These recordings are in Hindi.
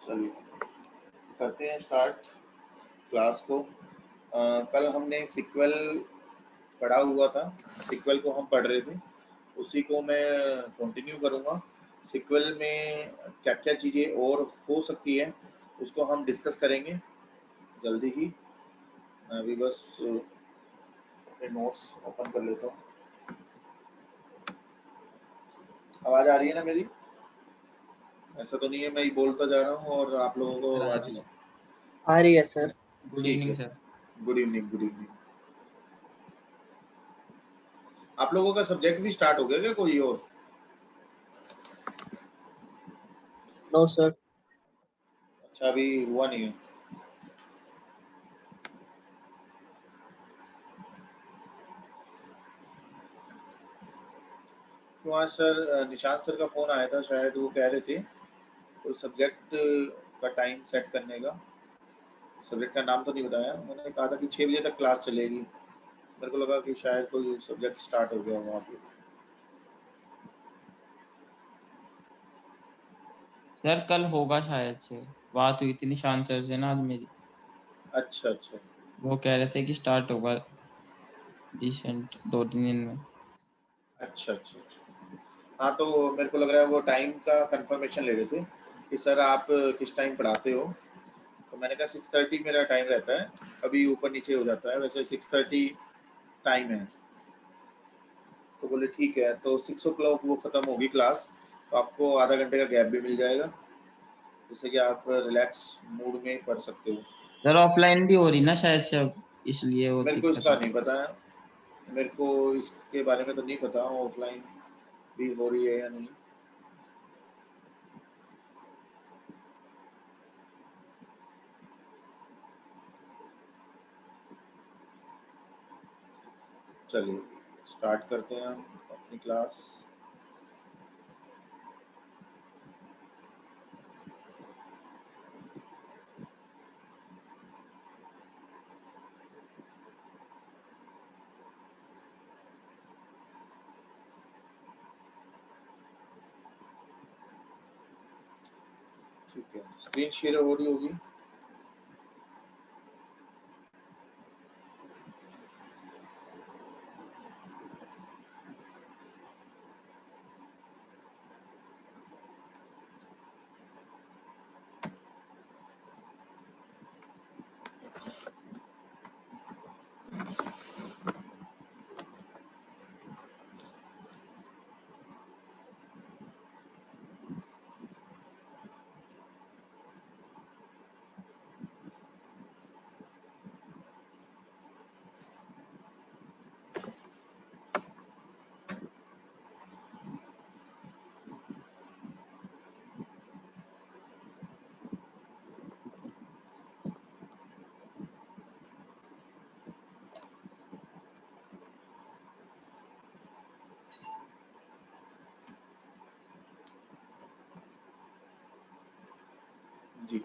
चलिए करते हैं स्टार्ट क्लास को। कल हमने सिक्वल पढ़ा हुआ था, सिक्वल को हम पढ़ रहे थे, उसी को मैं कंटिन्यू करूँगा। सिक्वल में क्या क्या चीज़ें और हो सकती है उसको हम डिस्कस करेंगे जल्दी ही। मैं अभी बस अपने नोट्स ओपन कर लेता हूँ। आवाज़ आ रही है ना मेरी? ऐसा तो नहीं है मैं ही बोलता जा रहा हूँ और आप लोगों को आवाज़ नहीं? आ रही है सर। गुड ठीक इवनिंग है, sir. Good evening. Good evening. आप लोगों का सब्जेक्ट भी स्टार्ट हो गया क्या कोई और? No sir. अच्छा, अभी हुआ नहीं है। तो आज सर निशांत सर का फ़ोन आया था, शायद वो कह रहे थे कोई सब्जेक्ट का टाइम सेट करने का। सब्जेक्ट का नाम तो नहीं बताया, उन्होंने कहा था कि 6 बजे तक क्लास चलेगी। मेरे को लगा कि शायद कोई सब्जेक्ट स्टार्ट हो गया वहाँ पे। सर कल होगा शायद से, बात हुई थी निशांत सर से ना आज मेरी। अच्छा अच्छा वो कह रहे थे कि स्टार्ट होगा रिसेंट 2-3 दिन में। अच्छा अच्छा अच्छा। हाँ, तो मेरे को लग रहा है वो टाइम का कंफर्मेशन ले रहे थे कि सर आप किस टाइम पढ़ाते हो। तो मैंने कहा 6:30 मेरा टाइम रहता है, कभी ऊपर नीचे हो जाता है, वैसे 6:30 टाइम है। तो बोले ठीक है, तो 6 o'clock वो ख़त्म होगी क्लास, तो आपको आधा घंटे का गैप भी मिल जाएगा, जिससे कि आप रिलैक्स मूड में पढ़ सकते हो। सर ऑफलाइन भी हो रही ना शायद से अब, इसलिए वो मेरे को दिक्कत इसका हो। नहीं पता है, मेरे को इसके बारे में तो नहीं पता ऑफलाइन भी हो रही है या नहीं। चलिए स्टार्ट करते हैं हम अपनी क्लास। ठीक है, स्क्रीन शेयर हो रही होगी। जी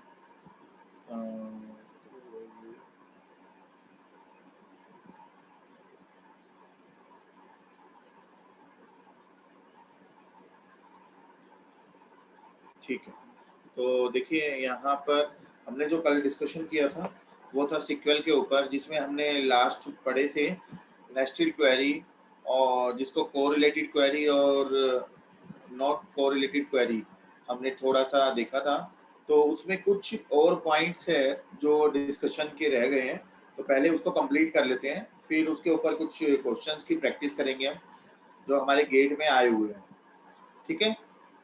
ठीक है, तो देखिए यहाँ पर हमने जो कल डिस्कशन किया था वो था सिक्वल के ऊपर, जिसमें हमने लास्ट पढ़े थे नेस्टेड क्वेरी, और जिसको कोरिलेटेड क्वेरी और नॉट कोरिलेटेड क्वेरी हमने थोड़ा सा देखा था। तो उसमें कुछ और पॉइंट्स है जो डिस्कशन के रह गए हैं, तो पहले उसको कंप्लीट कर लेते हैं, फिर उसके ऊपर कुछ क्वेश्चंस की प्रैक्टिस करेंगे हम जो हमारे गेट में आए हुए हैं। ठीक है,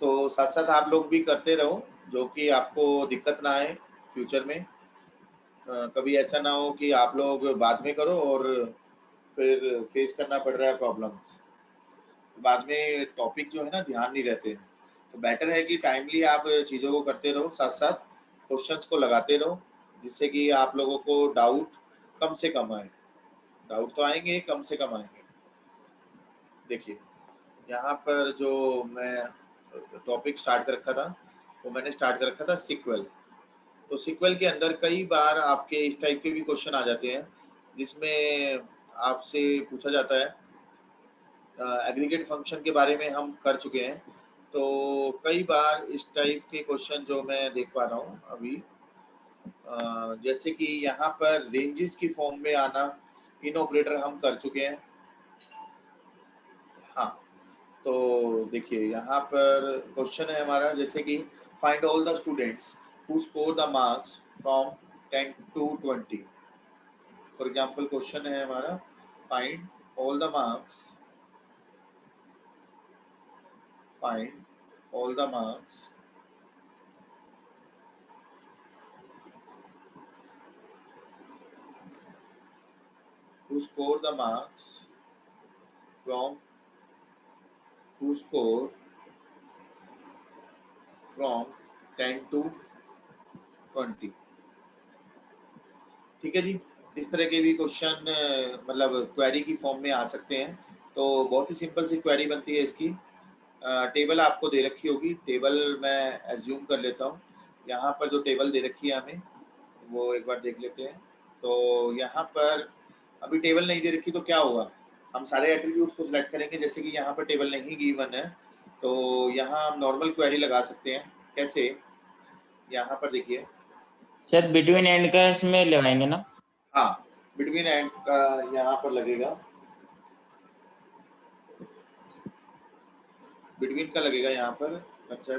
तो साथ साथ आप लोग भी करते रहो, जो कि आपको दिक्कत ना आए फ्यूचर में। कभी ऐसा ना हो कि आप लोग बाद में करो और फिर फेस करना पड़ रहा है प्रॉब्लम्स, बाद में टॉपिक जो है ना ध्यान नहीं रहते हैं। तो बेटर है कि टाइमली आप चीज़ों को करते रहो, साथ साथ क्वेश्चंस को लगाते रहो, जिससे कि आप लोगों को डाउट कम से कम आए। डाउट तो आएंगे, कम से कम आएंगे। देखिए यहाँ पर जो मैं टॉपिक स्टार्ट कर रखा था, वो मैंने स्टार्ट कर रखा था सिक्वल। तो सिक्वल के अंदर कई बार आपके इस टाइप के भी क्वेश्चन आ जाते हैं, जिसमें आपसे पूछा जाता है एग्रीगेट फंक्शन के बारे में हम कर चुके हैं, तो कई बार इस टाइप के क्वेश्चन जो मैं देख पा रहा हूँ अभी, जैसे कि यहाँ पर रेंजेस की फॉर्म में आना, इन ऑपरेटर हम कर चुके हैं। हाँ, तो देखिए यहाँ पर क्वेश्चन है हमारा, जैसे कि find all the students who score the marks from 10 to 20। For example question है हमारा, find all the marks, find all the marks who score the marks from who score from 10 to 20। ठीक है जी, इस तरह के भी क्वेश्चन मतलब क्वेरी की फॉर्म में आ सकते हैं। तो बहुत ही सिंपल सी क्वेरी बनती है इसकी। टेबल आपको दे रखी होगी, टेबल मैं एज्यूम कर लेता हूँ। यहाँ पर जो टेबल दे रखी है हमें, वो एक बार देख लेते हैं। तो यहाँ पर अभी टेबल नहीं दे रखी तो क्या होगा, हम सारे एट्रीब्यूट्स को सिलेक्ट करेंगे। जैसे कि यहाँ पर टेबल नहीं गिवन है, तो यहाँ हम नॉर्मल क्वेरी लगा सकते हैं। कैसे, यहाँ पर देखिए, सर बिटवीन एंड का इसमें लगाएंगे ना? हाँ, बिटवीन एंड का यहाँ पर लगेगा, बिटवीन का लगेगा यहाँ पर। अच्छा,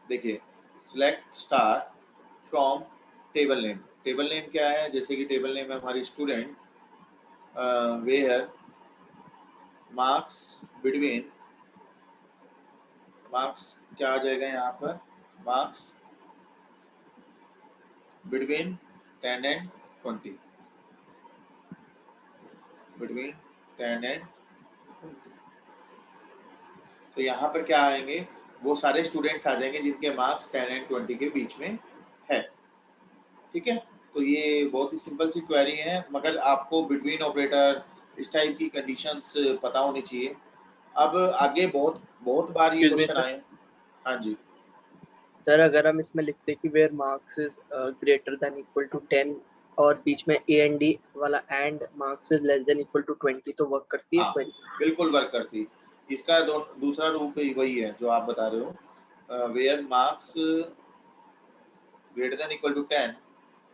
देखिए, select star from table name. Table name क्या है, जैसे कि टेबल नेम है हमारी student, where marks between, marks क्या आ जाएगा यहाँ पर, marks between 10 and 20, between 10 and 20। तो यहाँ पर क्या आएंगे, वो सारे स्टूडेंट्स आ जाएंगे जिनके मार्क्स 10 and 20 के बीच में है। ठीक है, तो ये बहुत ही सिंपल सी क्वेरी है, मगर आपको बिटवीन ऑपरेटर, इस टाइप की कंडीशंस पता होनी चाहिए। अब आगे बहुत बहुत बार ये Excuse me, क्वेश्चन sir. आए। हाँ जी, सर अगर हम इसमें लिखते कि where marks is greater than equal to 10 और बीच में ए एंड डी वाला and marks is less than equal to 20 तो वर्क करती है हाँ, क्वेरी? बिल्कुल वर्क करती। इसका दूसरा रूप ही वही है जो आप बता रहे हो, where marks greater than equal to 10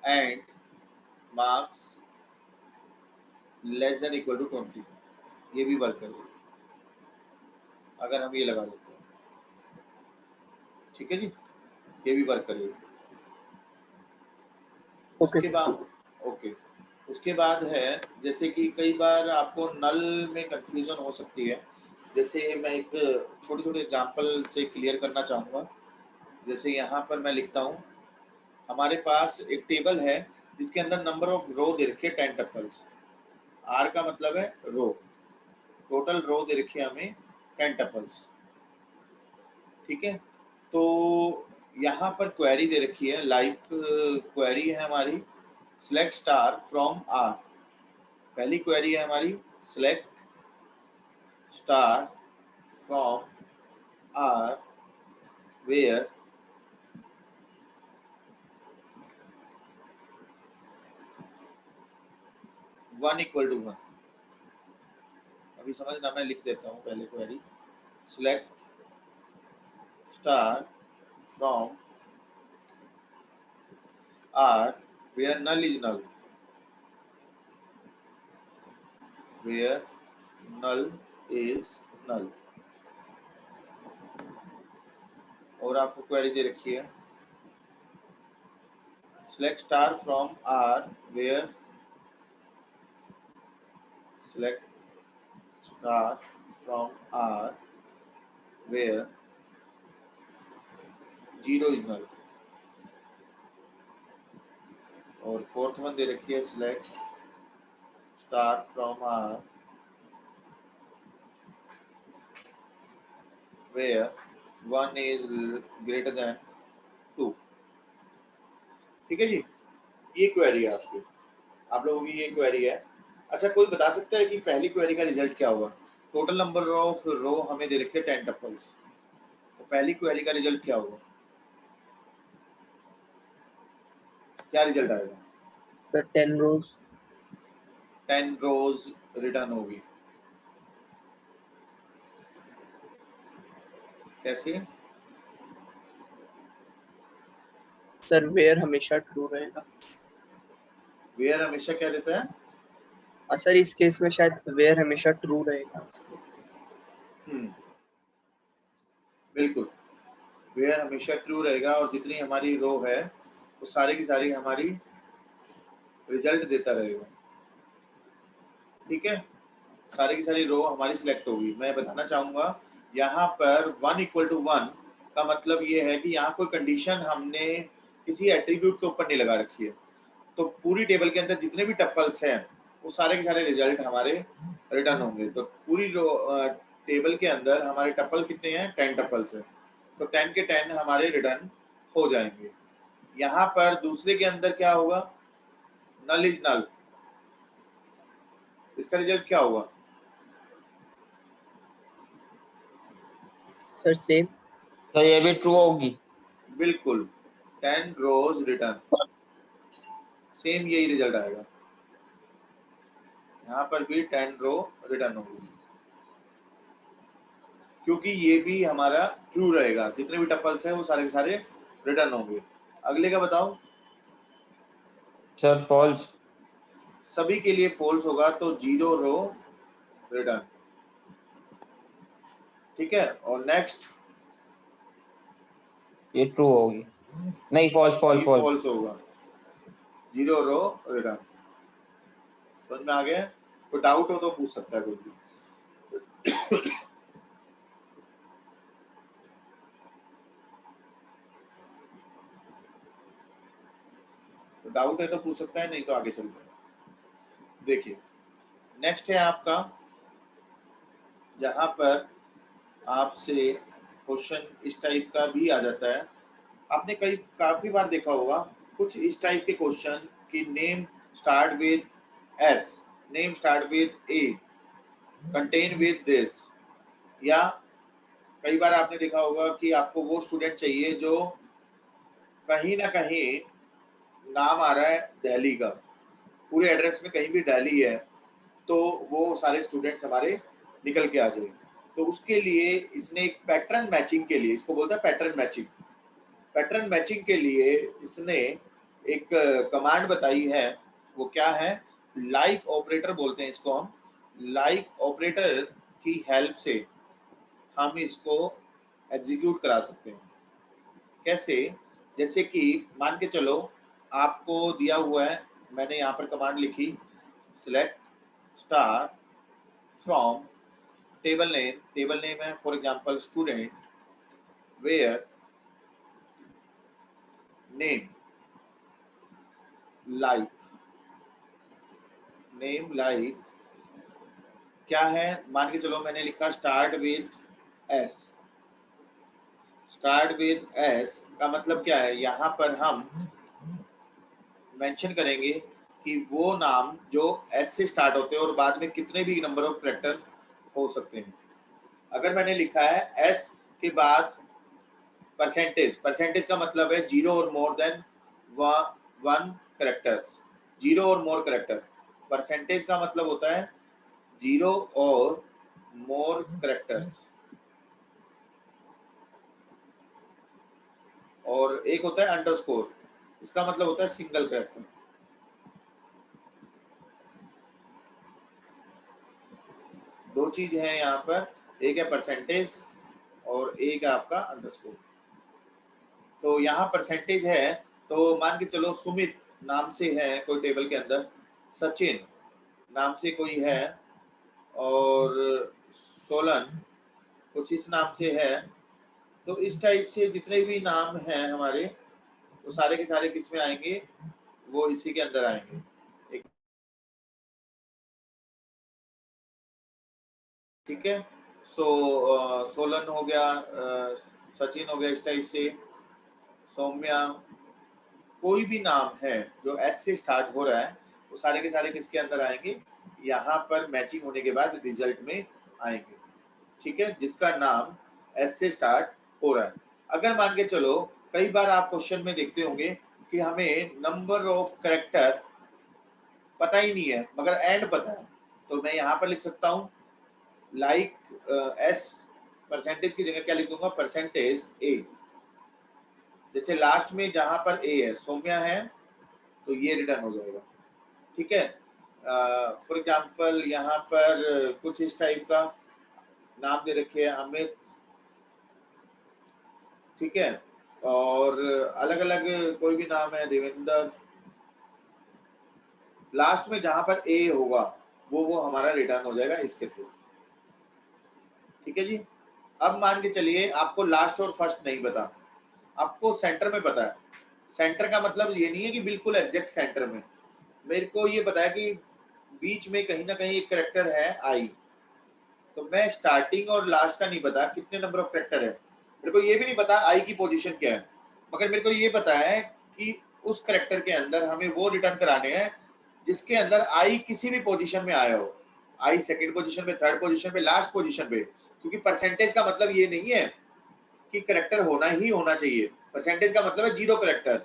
and marks less than equal to 20, ये भी वर्क करेगी अगर हम ये लगा देते हैं। ठीक है जी, ये भी वर्क करेगी। ओके उसके सर। बाद, ओके, उसके बाद है, जैसे कि कई बार आपको नल में कंफ्यूजन हो सकती है। जैसे मैं एक छोटे छोटे एग्जांपल से क्लियर करना चाहूँगा। जैसे यहाँ पर मैं लिखता हूँ, हमारे पास एक टेबल है जिसके अंदर नंबर ऑफ रो दे रखे 10 टपल्स। आर का मतलब है रो, टोटल रो दे रखी है हमें 10 टपल्स। ठीक है, तो यहाँ पर क्वेरी दे रखी है, लाइक क्वेरी है हमारी, सिलेक्ट स्टार फ्रॉम आर। पहली क्वेरी है हमारी, select star from R where one equal to one. अभी समझना, मैं लिख देता हूँ पहले query, select star from R where null is null, where null is null. और आपको क्वेरी दे रखी है, select star from R where select star from R where 0 is null। और फोर्थ वन दे रखी है, select star from R where 1 is greater than 2। ठीक है जी, ये क्वेरी है आपकी, आप लोगों की ये क्वेरी है। अच्छा, कोई बता सकता है कि पहली क्वेरी का रिजल्ट क्या हुआ? टोटल नंबर ऑफ रो हमें दे रखे 10 टपल्स, तो पहली क्वेरी का रिजल्ट क्या होगा, क्या रिजल्ट आएगा? सर 10 रोज। 10 रोज रिटर्न होगी। कैसे? सर वेयर हमेशा ट्रू रहेगा। वेयर हमेशा क्या देता है? सर इस केस में शायद वेयर हमेशा ट्रू रहेगा। बिल्कुल, वेयर हमेशा ट्रू रहेगा और जितनी हमारी रो है वो सारी की सारी हमारी रिजल्ट देता रहेगा। ठीक है, सारी की सारी रो हमारी सिलेक्ट होगी। मैं बताना चाहूंगा यहाँ पर 1 = 1 का मतलब ये है कि यहाँ कोई कंडीशन हमने किसी एट्रीब्यूट के ऊपर नहीं लगा रखी है। तो पूरी टेबल के अंदर जितने भी टपल्स हैं वो सारे के सारे रिजल्ट हमारे रिटर्न होंगे। तो पूरी टेबल के अंदर हमारे टपल कितने हैं? 10 टपल्स हैं, तो 10 के 10 हमारे रिटर्न हो जाएंगे। यहाँ पर दूसरे के अंदर क्या होगा? नल इज नल, इसका रिजल्ट क्या होगा? Sir same. तो ये भी ट्रू होगी। बिल्कुल, 10 रोज रिटर्न, सेम यही रिजल्ट आएगा। यहाँ पर भी 10 रो रिटर्न होगी क्योंकि ये भी हमारा ट्रू रहेगा। जितने भी टपल्स हैं वो सारे के सारे रिटर्न होंगे। अगले का बताओ। Sir false. सभी के लिए फॉल्स होगा, तो 0 रो रिटर्न। ठीक है, और नेक्स्ट ये ट्रू होगी, नहीं फॉल्स फॉल्स ये फॉल्स। फॉल्स होगा, 0 रो रिटर्न। समझ में आ गया? कोई डाउट हो तो पूछ सकता है कोई भी। तो डाउट है तो पूछ सकता है, नहीं तो आगे चलते हैं। देखिए नेक्स्ट है आपका, जहां पर आपसे क्वेश्चन इस टाइप का भी आ जाता है। आपने काफी बार देखा होगा कुछ इस टाइप के क्वेश्चन कि name start with S, name start with A, contain with this. या कई बार आपने देखा होगा कि आपको वो स्टूडेंट चाहिए जो कहीं ना कहीं नाम आ रहा है दिल्ली का, पूरे एड्रेस में कहीं भी दिल्ली है, तो वो सारे स्टूडेंट्स हमारे निकल के आ जाए। तो उसके लिए इसने एक पैटर्न मैचिंग के लिए, इसको बोलता है पैटर्न मैचिंग। पैटर्न मैचिंग के लिए इसने एक कमांड बताई है। वो क्या है? लाइक ऑपरेटर बोलते हैं इसको हम। लाइक ऑपरेटर की हेल्प से हम इसको एग्जीक्यूट करा सकते हैं। कैसे? जैसे कि मान के चलो आपको दिया हुआ है, मैंने यहाँ पर कमांड लिखी select star from table name है for example student where name like, name like क्या है? मान के चलो मैंने लिखा start with S. Start with S का मतलब क्या है? यहाँ पर हम मेंशन करेंगे कि वो नाम जो एस से स्टार्ट होते हैं और बाद में कितने भी नंबर ऑफ कैरेक्टर हो सकते हैं। अगर मैंने लिखा है एस के बाद परसेंटेज, परसेंटेज का मतलब है 0 और मोर देन 1 कैरेक्टर्स, 0 और मोर कैरेक्टर। परसेंटेज का मतलब होता है 0 और मोर कैरेक्टर्स, और एक होता है अंडरस्कोर, इसका मतलब होता है सिंगल कैरेक्टर। दो चीज है यहाँ पर, एक है परसेंटेज और एक है आपका अंडरस्कोर। तो यहाँ परसेंटेज है, तो मान के चलो सुमित नाम से है कोई टेबल के अंदर, सचिन नाम से कोई है, और सोलन कुछ इस नाम से है। तो इस टाइप से जितने भी नाम हैं हमारे, वो सारे के सारे किस में आएंगे? वो इसी के अंदर आएंगे। ठीक है, सोलन हो गया, सचिन हो गया, इस टाइप से सौम्या, कोई भी नाम है जो एस से स्टार्ट हो रहा है वो सारे के सारे किसके अंदर आएंगे? यहाँ पर मैचिंग होने के बाद रिजल्ट में आएंगे। ठीक है, जिसका नाम एस से स्टार्ट हो रहा है। अगर मान के चलो कई बार आप क्वेश्चन में देखते होंगे कि हमें नंबर ऑफ कैरेक्टर पता ही नहीं है, मगर एंड पता है, तो मैं यहाँ पर लिख सकता हूँ लाइक एस परसेंटेज की जगह क्या लिखूंगा, परसेंटेज ए। जैसे लास्ट में जहां पर ए है, सौम्या है, तो ये रिटर्न हो जाएगा। ठीक है, फॉर एग्जाम्पल यहाँ पर कुछ इस टाइप का नाम दे रखे है, अमित, ठीक है, और अलग अलग कोई भी नाम है, देवेंद्र, लास्ट में जहां पर ए होगा वो हमारा रिटर्न हो जाएगा इसके थ्रू। ठीक है जी। अब मान के चलिए आपको लास्ट और फर्स्ट नहीं पता, आपको सेंटर में पता है। सेंटर का मतलब ये नहीं है कि बिल्कुल एग्जैक्ट सेंटर में, मेरे को ये पता है कि बीच में कहीं ना कहीं एक कैरेक्टर है आई, तो मैं स्टार्टिंग और लास्ट का नहीं पता कितने नंबर ऑफ कैरेक्टर है, मेरे को ये भी नहीं पता आई की पोजीशन क्या है, मगर मेरे को ये पता है कि उस कैरेक्टर के अंदर हमें वो रिटर्न कराने हैं जिसके अंदर आई किसी भी पोजीशन में आया हो, आई सेकंड पोजीशन पे, थर्ड पोजीशन पे, लास्ट पोजीशन पे। क्योंकि परसेंटेज का मतलब ये नहीं है कि कैरेक्टर होना ही होना चाहिए, परसेंटेज का मतलब है 0 कैरेक्टर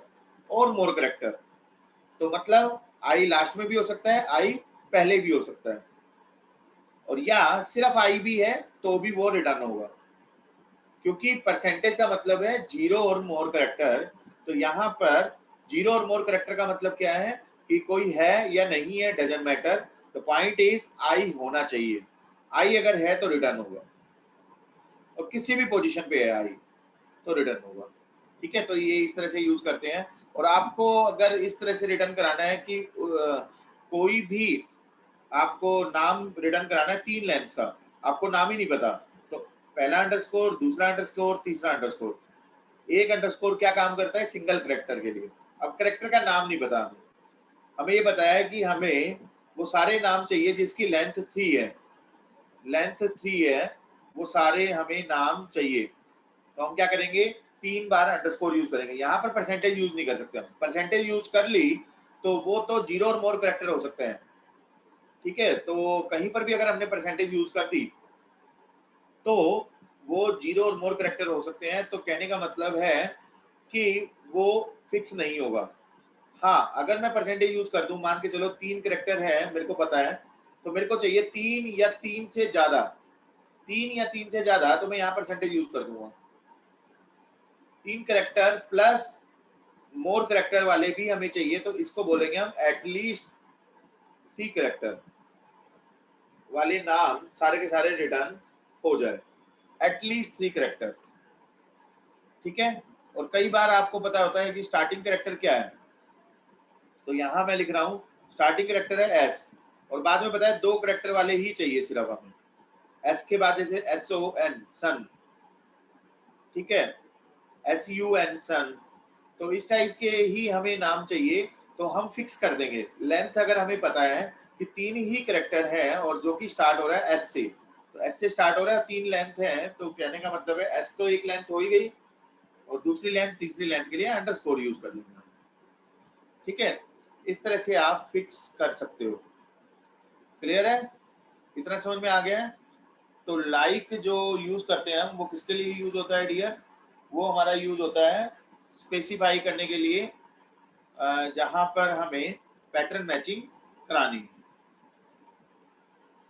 और मोर कैरेक्टर। तो मतलब आई लास्ट में भी हो सकता है, आई पहले भी हो सकता है, और या सिर्फ आई भी है तो भी वो रिटर्न होगा, क्योंकि परसेंटेज का मतलब है 0 और मोर कैरेक्टर। तो यहाँ पर 0 और मोर कैरेक्टर का मतलब क्या है कि कोई है या नहीं है, doesn't matter, the point is I होना चाहिए। आई अगर है तो रिटर्न होगा, और किसी भी पोजीशन पे है आई तो रिटर्न होगा। ठीक है, तो ये इस तरह से यूज करते हैं। और आपको अगर इस तरह से रिटर्न कराना है कि कोई भी आपको नाम रिटर्न कराना है 3 लेंथ का, आपको नाम ही नहीं पता, तो पहला अंडरस्कोर, दूसरा अंडरस्कोर, तीसरा अंडरस्कोर, एक अंडरस्कोर क्या काम करता है, सिंगल कैरेक्टर के लिए। अब कैरेक्टर का नाम नहीं पता हमें ये बताया कि हमें वो सारे नाम चाहिए जिसकी लेंथ 3 है, लेंथ 3 है, वो सारे हमें नाम चाहिए। तो हम क्या करेंगे, 3 बार अंडरस्कोर यूज करेंगे। यहाँ पर परसेंटेज यूज नहीं कर सकते हम, परसेंटेज यूज कर ली तो वो तो 0 और मोर कैरेक्टर हो सकते हैं। ठीक है, तो कहीं पर भी अगर हमने परसेंटेज यूज कर दी तो वो 0 और मोर कैरेक्टर हो सकते हैं। तो कहने का मतलब है कि वो फिक्स नहीं होगा। हाँ, अगर मैं परसेंटेज यूज कर दूं, मान के चलो 3 कैरेक्टर है मेरे को पता है, तो मेरे को चाहिए 3 या 3 से ज्यादा, 3 या 3 से ज्यादा, तो मैं यहाँ परसेंटेज यूज कर दूंगा। 3 कैरेक्टर प्लस मोर कैरेक्टर वाले भी हमें चाहिए, तो इसको बोलेंगे हम एटलीस्ट 3 कैरेक्टर वाले नाम सारे के सारे रिटर्न हो जाए, एटलीस्ट 3 कैरेक्टर। ठीक है, और कई बार आपको पता होता है कि स्टार्टिंग कैरेक्टर क्या है, तो यहाँ मैं लिख रहा हूँ स्टार्टिंग कैरेक्टर है एस, और बाद में पता है 2 कैरेक्टर वाले ही चाहिए सिर्फ हमें, एस के बाद जैसे SON सन, ठीक है, SUN सन, तो इस टाइप के ही हमें नाम चाहिए। तो हम फिक्स कर देंगे लेंथ, अगर हमें पता है कि 3 ही कैरेक्टर है और जो कि स्टार्ट हो रहा है एस से, तो एस से स्टार्ट हो रहा है, 3 लेंथ है, तो कहने का मतलब है एस तो एक लेंथ हो ही गई, और दूसरी लेंथ, तीसरी लेंथ के लिए अंडरस्कोर यूज कर लेंगे। ठीक है, इस तरह से आप फिक्स कर सकते हो। क्लियर है, इतना समझ में आ गया है? तो लाइक जो यूज करते हैं हम, वो किसके लिए यूज होता है डियर, वो हमारा यूज होता है स्पेसिफाई करने के लिए जहां पर हमें पैटर्न मैचिंग करानी है।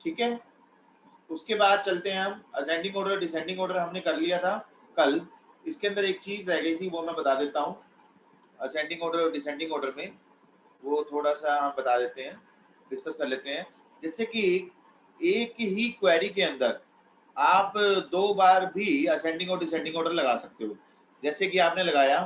ठीक है, उसके बाद चलते हैं हम असेंडिंग ऑर्डर, डिसेंडिंग ऑर्डर हमने कर लिया था कल। इसके अंदर एक चीज रह गई थी, वो मैं बता देता हूँ। असेंडिंग ऑर्डर और डिसेंडिंग ऑर्डर में वो थोड़ा सा हम बता देते हैं, डिस्कस कर लेते हैं। जैसे कि एक ही क्वेरी के अंदर आप 2 बार भी असेंडिंग और डिसेंडिंग ऑर्डर लगा सकते हो। जैसे कि आपने लगाया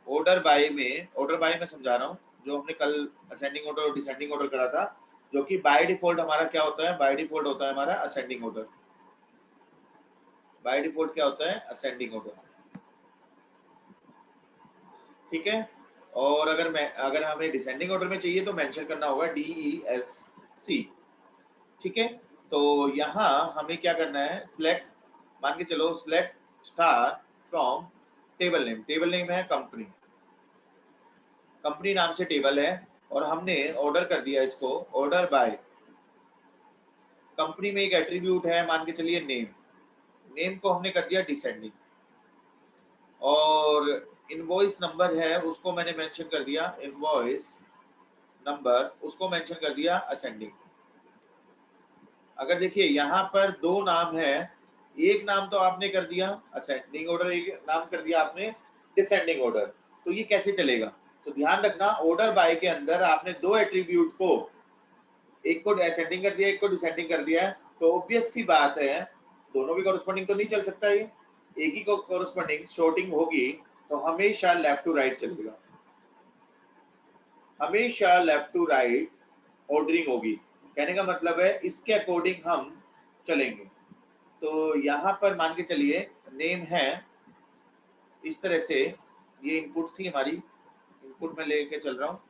ऑर्डर बाय में, ऑर्डर बाय में समझा रहा हूँ, जो हमने कल असेंडिंग ऑर्डर और डिसेंडिंग ऑर्डर करा था, जो कि बाय डिफॉल्ट हमारा क्या होता है, बाय डिफॉल्ट होता है हमारा असेंडिंग ऑर्डर। बाय डिफॉल्ट क्या होता है, असेंडिंग ऑर्डर। ठीक है, और अगर हमें डिसेंडिंग ऑर्डर में चाहिए तो मेंशन करना होगा DESC। ठीक है, तो यहाँ हमें क्या करना है, सिलेक्ट, मान के चलो select star from table name, table name है कंपनी, कंपनी नाम से टेबल है, और हमने ऑर्डर कर दिया इसको ऑर्डर बाय, कंपनी में एक एट्रीब्यूट है, मान के चलिए नेम, नेम को हमने कर दिया डिसेंडिंग, और इनवॉइस नंबर है उसको मैंने मेंशन कर दिया इनवॉइस नंबर उसको मेंशन कर दिया असेंडिंग। अगर देखिए यहाँ पर दो नाम है, एक नाम तो आपने कर दिया असेंडिंग ऑर्डर, एक नाम कर दिया आपने डिसेंडिंग ऑर्डर, तो ये कैसे चलेगा? तो ध्यान रखना ऑर्डर बाय के अंदर आपने दो एट्रीब्यूट को, एक को असेंडिंग कर दिया, एक को डिसेंडिंग कर दिया है, तो ऑब्वियस सी बात है दोनों की कॉरस्पॉन्डिंग तो नहीं चल सकता, ये एक ही को कॉरस्पॉन्डिंग शॉर्टिंग होगी तो हमेशा लेफ्ट टू राइट चलेगा, हमेशा लेफ्ट टू राइट ऑर्डरिंग होगी। कहने का मतलब है इसके अकॉर्डिंग हम चलेंगे। तो यहाँ पर मान के चलिए नेम है इस तरह से, ये इनपुट थी हमारी, इनपुट में लेके चल रहा हूँ।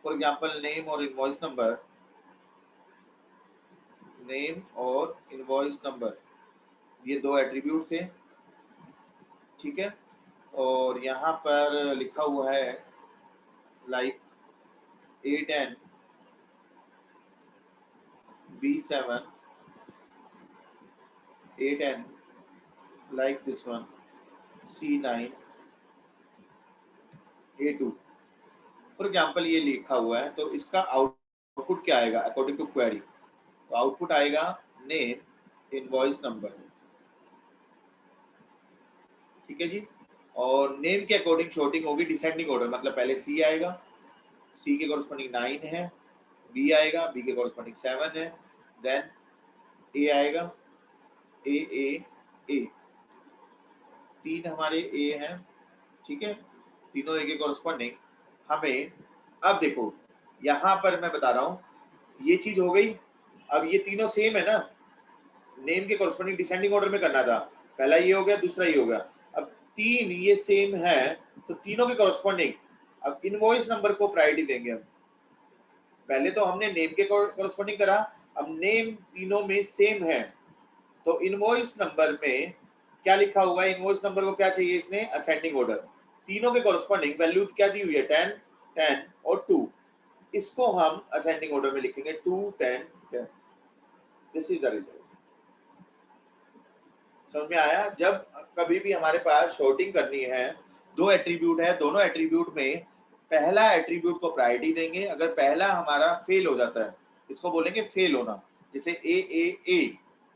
फॉर एग्जांपल नेम और इनवॉइस नंबर, नेम और इनवॉइस नंबर ये दो एट्रीब्यूट थे, ठीक है। और यहाँ पर लिखा हुआ है like A10 B7 A10 like this one C9 A2 for example ये लिखा हुआ है, तो इसका आउटपुट क्या आएगा अकॉर्डिंग टू क्वेरी? तो आउटपुट आएगा नेम इनवॉइस नंबर, ठीक है जी। और नेम के अकॉर्डिंग शॉर्टिंग होगी डिसेंडिंग ऑर्डर, मतलब पहले सी आएगा, सी के कॉरस्पॉन्डिंग 9 है, बी आएगा, बी के कॉरस्पॉन्डिंग 7 है, देन ए आएगा, ए ए ए, तीन हमारे ए हैं, ठीक है, तीनों ए के कॉरस्पॉन्डिंग हमें। अब देखो यहाँ पर मैं बता रहा हूँ ये चीज हो गई, अब ये तीनों सेम है ना, नेम के कॉरस्पॉन्डिंग डिसेंडिंग ऑर्डर में करना था, पहला ये हो गया, दूसरा ये हो गया, अब तीन ये सेम है तो तीनों के कॉरस्पॉन्डिंग अब इनवॉइस नंबर को प्रायोरिटी देंगे हम। पहले तो हमने नेम के कॉरस्पॉन्डिंग करा, अब नेम तीनों में सेम है तो इनवॉइस नंबर में क्या लिखा हुआ है, इनवॉइस नंबर को क्या चाहिए इसने असेंडिंग ऑर्डर, तीनों के कॉरस्पॉन्डिंग वैल्यू क्या दी हुई है 10 10 और 2, इसको हम असेंडिंग ऑर्डर में लिखेंगे 2 10 10। This is the result. समझ में आया? जब कभी भी हमारे पास शॉर्टिंग करनी है, दो एट्रीब्यूट है, दोनों एट्रीब्यूट में पहला एट्रीब्यूट को प्रायोरिटी देंगे, अगर पहला हमारा फेल हो जाता है इसको बोलेंगे फेल होना, जैसे ए ए ए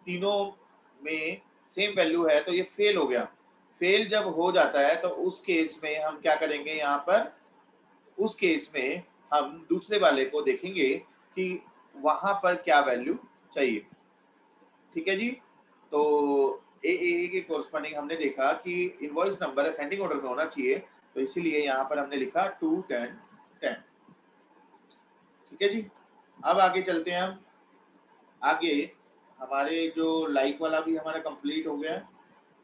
तीनों में सेम वैल्यू है तो ये फेल हो गया। फेल जब हो जाता है तो उस केस में हम क्या करेंगे, यहाँ पर उस केस में हम दूसरे वाले को देखेंगे कि वहां पर क्या वैल्यू चाहिए, ठीक है जी। तो ए के कोरस्पॉन्डिंग हमने देखा कि इनवॉइस नंबर असेंडिंग ऑर्डर में होना चाहिए, तो इसीलिए यहाँ पर हमने लिखा 2 10 10, ठीक है जी। अब आगे चलते हैं हम, आगे हमारे जो लाइक वाला भी हमारा कंप्लीट हो गया,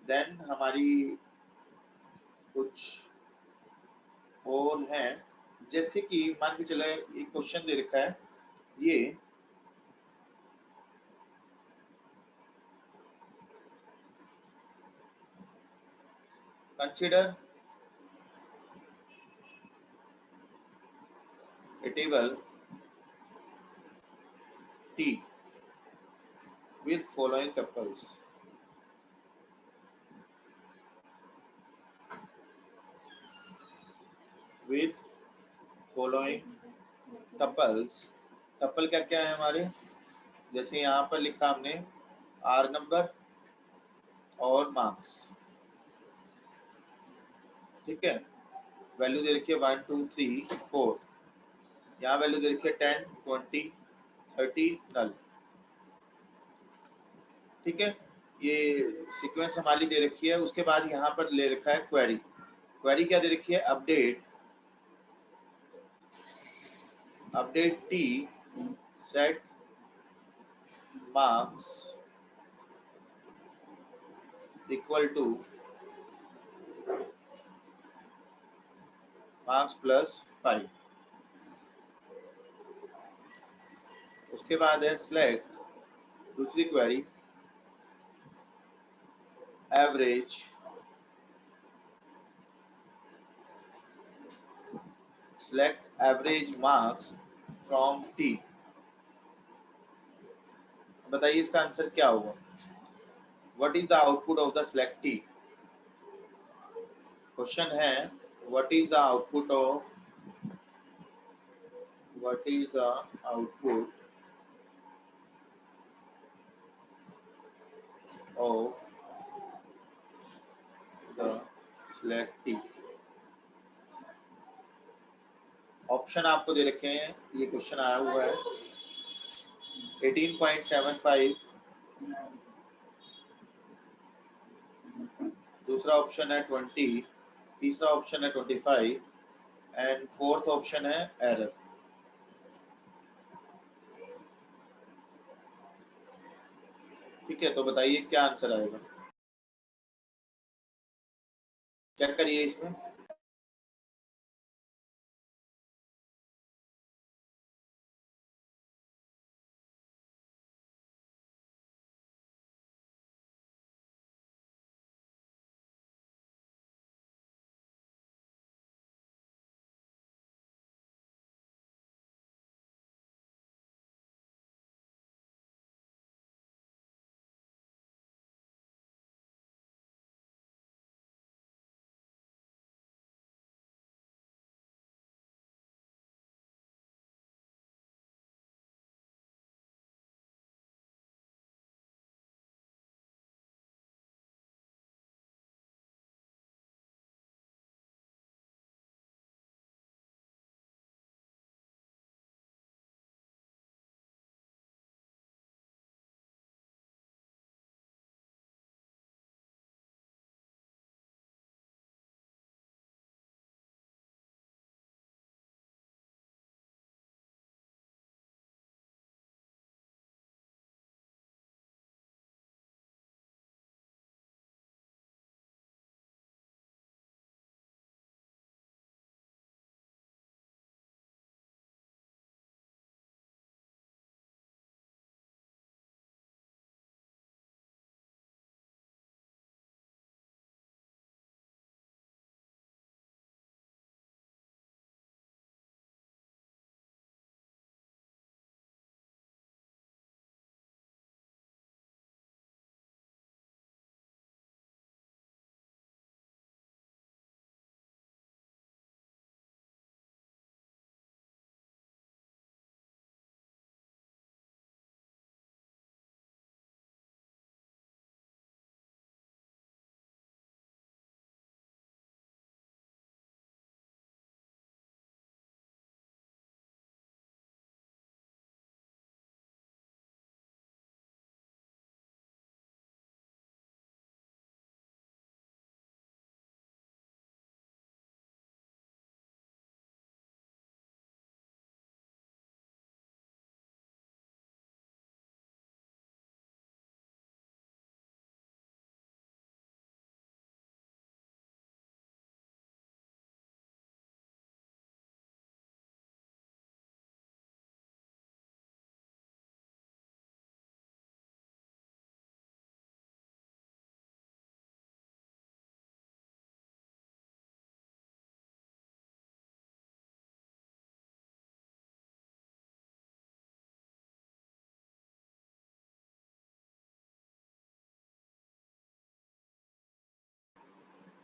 देन हमारी कुछ और हैं, जैसे कि मान के चले एक क्वेश्चन दे रखा है, ये consider a table T with following tuples. With following tuples, tuple क्या क्या है हमारे, जैसे यहाँ पर लिखा हमने आर नंबर और मार्क्स, ठीक है, वैल्यू दे रखी है 1 2 3 4, यहाँ वैल्यू दे रखी है 10 20 30 नल, ठीक है, ये सीक्वेंस हमारी दे रखी है। उसके बाद यहाँ पर ले रखा है क्वेरी, क्वेरी क्या दे रखी है, update T set marks equal two marks plus 5। उसके बाद है सिलेक्ट दूसरी query average select average marks from T। बताइए इसका आंसर क्या होगा, what is the output of the select T? Question है what is the output of what is the output of the select T। Option आपको दे रखे हैं, ये क्वेश्चन आया हुआ है 18.75, दूसरा ऑप्शन है 20, तीसरा ऑप्शन है 25 एंड फोर्थ ऑप्शन है एरर। ठीक है, तो बताइए क्या आंसर आएगा, चेक करिए इसमें।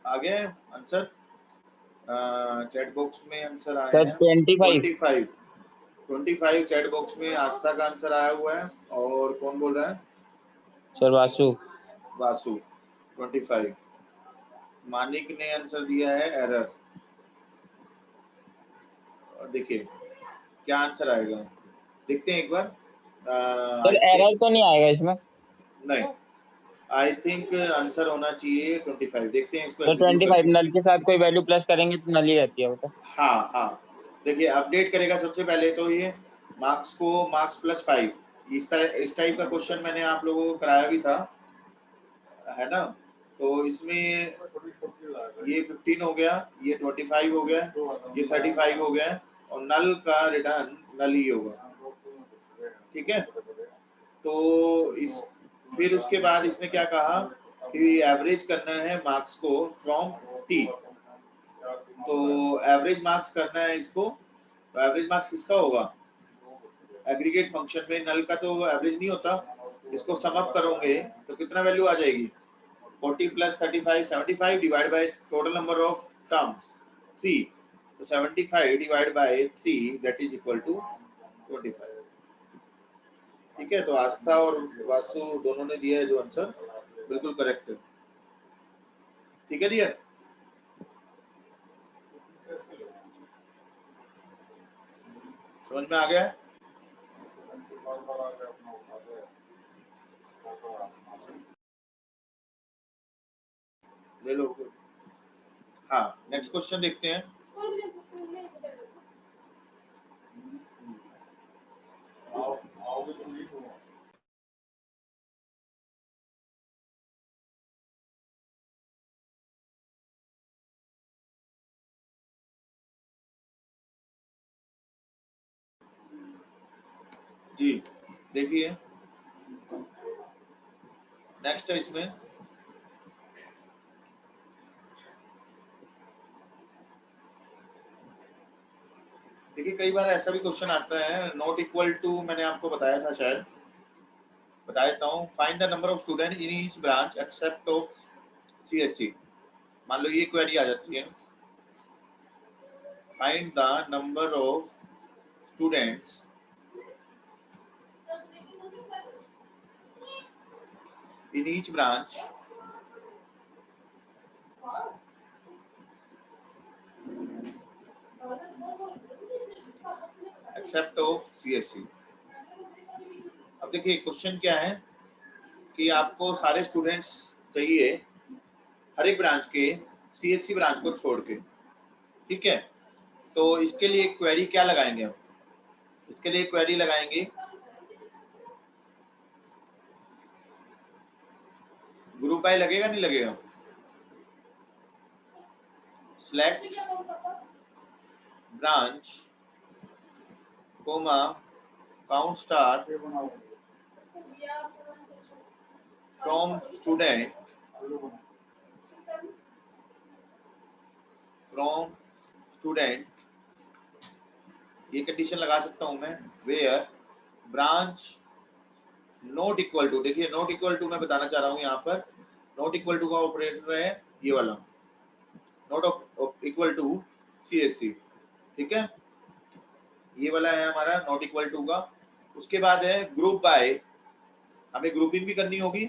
आगे आंसर चैट बॉक्स में आंसर आए सर हैं 25 25 चैट बॉक्स में आस्था का आंसर आया हुआ है। और कौन बोल रहा है? सर वासु। वासु 25। मानिक ने आंसर दिया है एरर। देखिए क्या आंसर आएगा, देखते हैं एक बार। सर एरर तो नहीं आएगा इसमें? नहीं, आई थिंक आंसर होना चाहिए 25। देखते हैं इसको। सर 25 नल के साथ कोई वैल्यू प्लस करेंगे तो नल ही रहती है वो तो। हाँ हाँ, देखिए अपडेट करेगा सबसे पहले तो ये मार्क्स को मार्क्स प्लस 5, इस तरह इस टाइप का क्वेश्चन मैंने आप लोगों को कराया भी था, है ना। तो इसमें ये 15 हो गया, ये 25 हो गया, ये 35 हो गया और नल का रिटर्न नल ही होगा। ठीक है, तो इस फिर उसके बाद इसने क्या कहा कि एवरेज करना है मार्क्स को फ्रॉम टी। तो एवरेज मार्क्स करना है इसको, तो एवरेज मार्क्स किसका होगा? एग्रीगेट फंक्शन में नल का तो एवरेज नहीं होता, इसको सम अप करोगे तो कितना वैल्यू आ जाएगी? 40 + 35 75 divide by total number of terms 3। तो 75 divide by 3 that is equal to 25। ठीक है, तो आस्था और वासु दोनों ने दिया है जो आंसर बिल्कुल करेक्ट है। ठीक है डियर, समझ में आ गया है? ले लो। हाँ, नेक्स्ट क्वेश्चन देखते हैं। जी देखिए, नेक्स्ट है इसमें देखिए, कई बार ऐसा भी क्वेश्चन आता है नॉट इक्वल टू, मैंने आपको बताया था शायद, बता देता हूँ। Find the number of student in each branch except of CSC. मान लो ये क्वेरी आ जाती है, find the number of students in each branch except of CSC। अब देखिए क्वेश्चन क्या है कि आपको सारे स्टूडेंट्स चाहिए हर एक ब्रांच के CSC ब्रांच को छोड़ के। ठीक है, तो इसके लिए क्वेरी क्या लगाएंगे हम? इसके लिए क्वेरी लगाएंगे ग्रुप बाय, लगेगा नहीं लगेगा? Select branch comma count star from student ये कंडीशन लगा सकता हूं मैं, where branch not equal to. देखिए नॉट इक्वल टू मैं बताना चाह रहा हूं, यहाँ पर नॉट इक्वल टू का ऑपरेटर है ये वाला, नॉट इक्वल टू CSC। ठीक है, ये वाला है हमारा नॉट इक्वल टू का। उसके बाद है ग्रुप बाय, हमें ग्रुपिंग भी करनी होगी,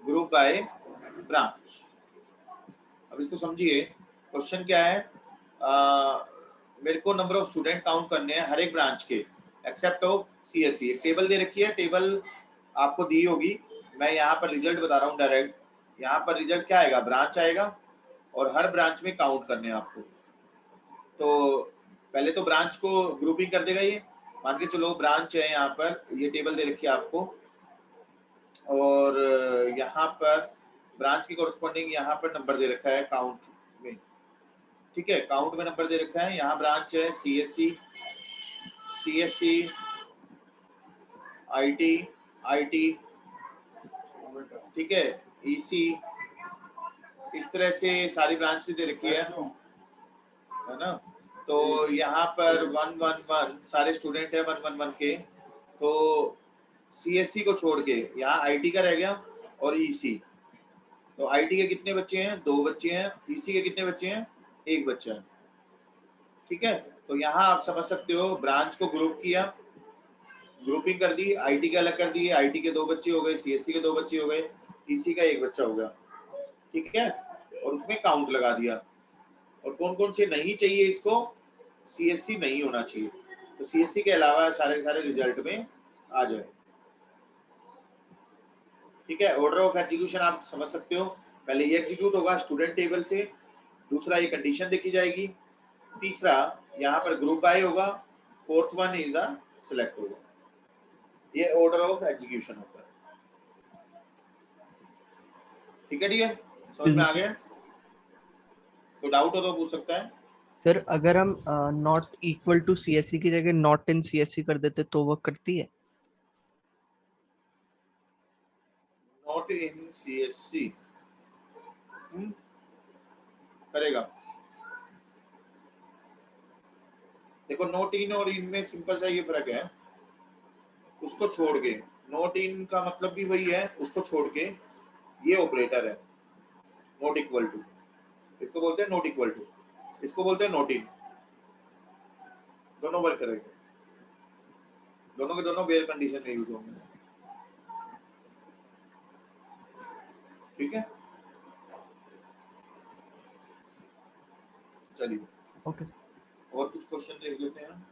ग्रुप बाय ब्रांच। अब इसको समझिए, क्वेश्चन क्या है, मेरे को नंबर ऑफ स्टूडेंट काउंट करने हैं हर एक ब्रांच के एक्सेप्ट ऑफ CSC। एक टेबल दे रखी है, टेबल आपको दी होगी, मैं यहाँ पर रिजल्ट बता रहा हूँ डायरेक्ट। यहाँ पर रिजल्ट क्या आएगा, ब्रांच आएगा और हर ब्रांच में काउंट करने हैं आपको। तो पहले तो ब्रांच को ग्रुपिंग कर देगा ये, मान के चलो ब्रांच है, यहाँ पर ये टेबल दे रखी है आपको, और यहाँ पर ब्रांच के कोरस्पॉन्डिंग यहाँ पर नंबर दे रखा है काउंट में। ठीक है, काउंट में नंबर दे रखा है, यहाँ ब्रांच है CSC IT, ठीक है, EC, इस तरह से सारी ब्रांच दे रखी है ना। तो यहाँ पर 111 सारे स्टूडेंट है 111 के, तो CSC को छोड़ के यहाँ IT का रह गया और EC। तो IT के कितने बच्चे हैं, 2 बच्चे हैं, EC के कितने बच्चे हैं, 1 बच्चा है। ठीक है, तो यहाँ आप समझ सकते हो, ब्रांच को ग्रुप किया, ग्रुपिंग कर दी, IT के अलग कर दिए, IT के 2 बच्चे हो गए, CSC के 2 बच्चे हो गए, EC का 1 बच्चा हो गया। ठीक है, और उसमें काउंट लगा दिया। और कौन कौन से नहीं चाहिए इसको, CSC नहीं होना चाहिए, तो CSC के अलावा सारे सारे रिजल्ट में आ जाए। ठीक है, ऑर्डर ऑफ एग्जीक्यूशन आप समझ सकते हो, पहले ये एग्जीक्यूट होगा स्टूडेंट टेबल से, दूसरा ये कंडीशन देखी जाएगी, तीसरा यहाँ पर ग्रुप बाय होगा, fourth one is the select होगा। ये ऑर्डर ऑफ एग्जीक्यूशन होता है। ठीक है डियर, समझ में आ गया? तो डाउट हो तो पूछ सकता है सर। अगर हम नॉट इक्वल टू CSC की जगह नॉट इन CSC कर देते तो वर्क करती है? नॉट इन CSC करेगा। देखो नोट इन और इन में सिंपल सा ये फर्क है, उसको छोड़ के, नोट इन का मतलब भी वही है, उसको छोड़ के ये ऑपरेटर है नॉट इक्वल टू, इसको बोलते हैं नॉट इक्वल टू। इसको बोलते हैं नोट इन। दोनों वर्क करेंगे, दोनों के दोनों वेयर कंडीशन में यूज होंगे। ठीक है, चलिए ओके और कुछ क्वेश्चन देख लेते हैं।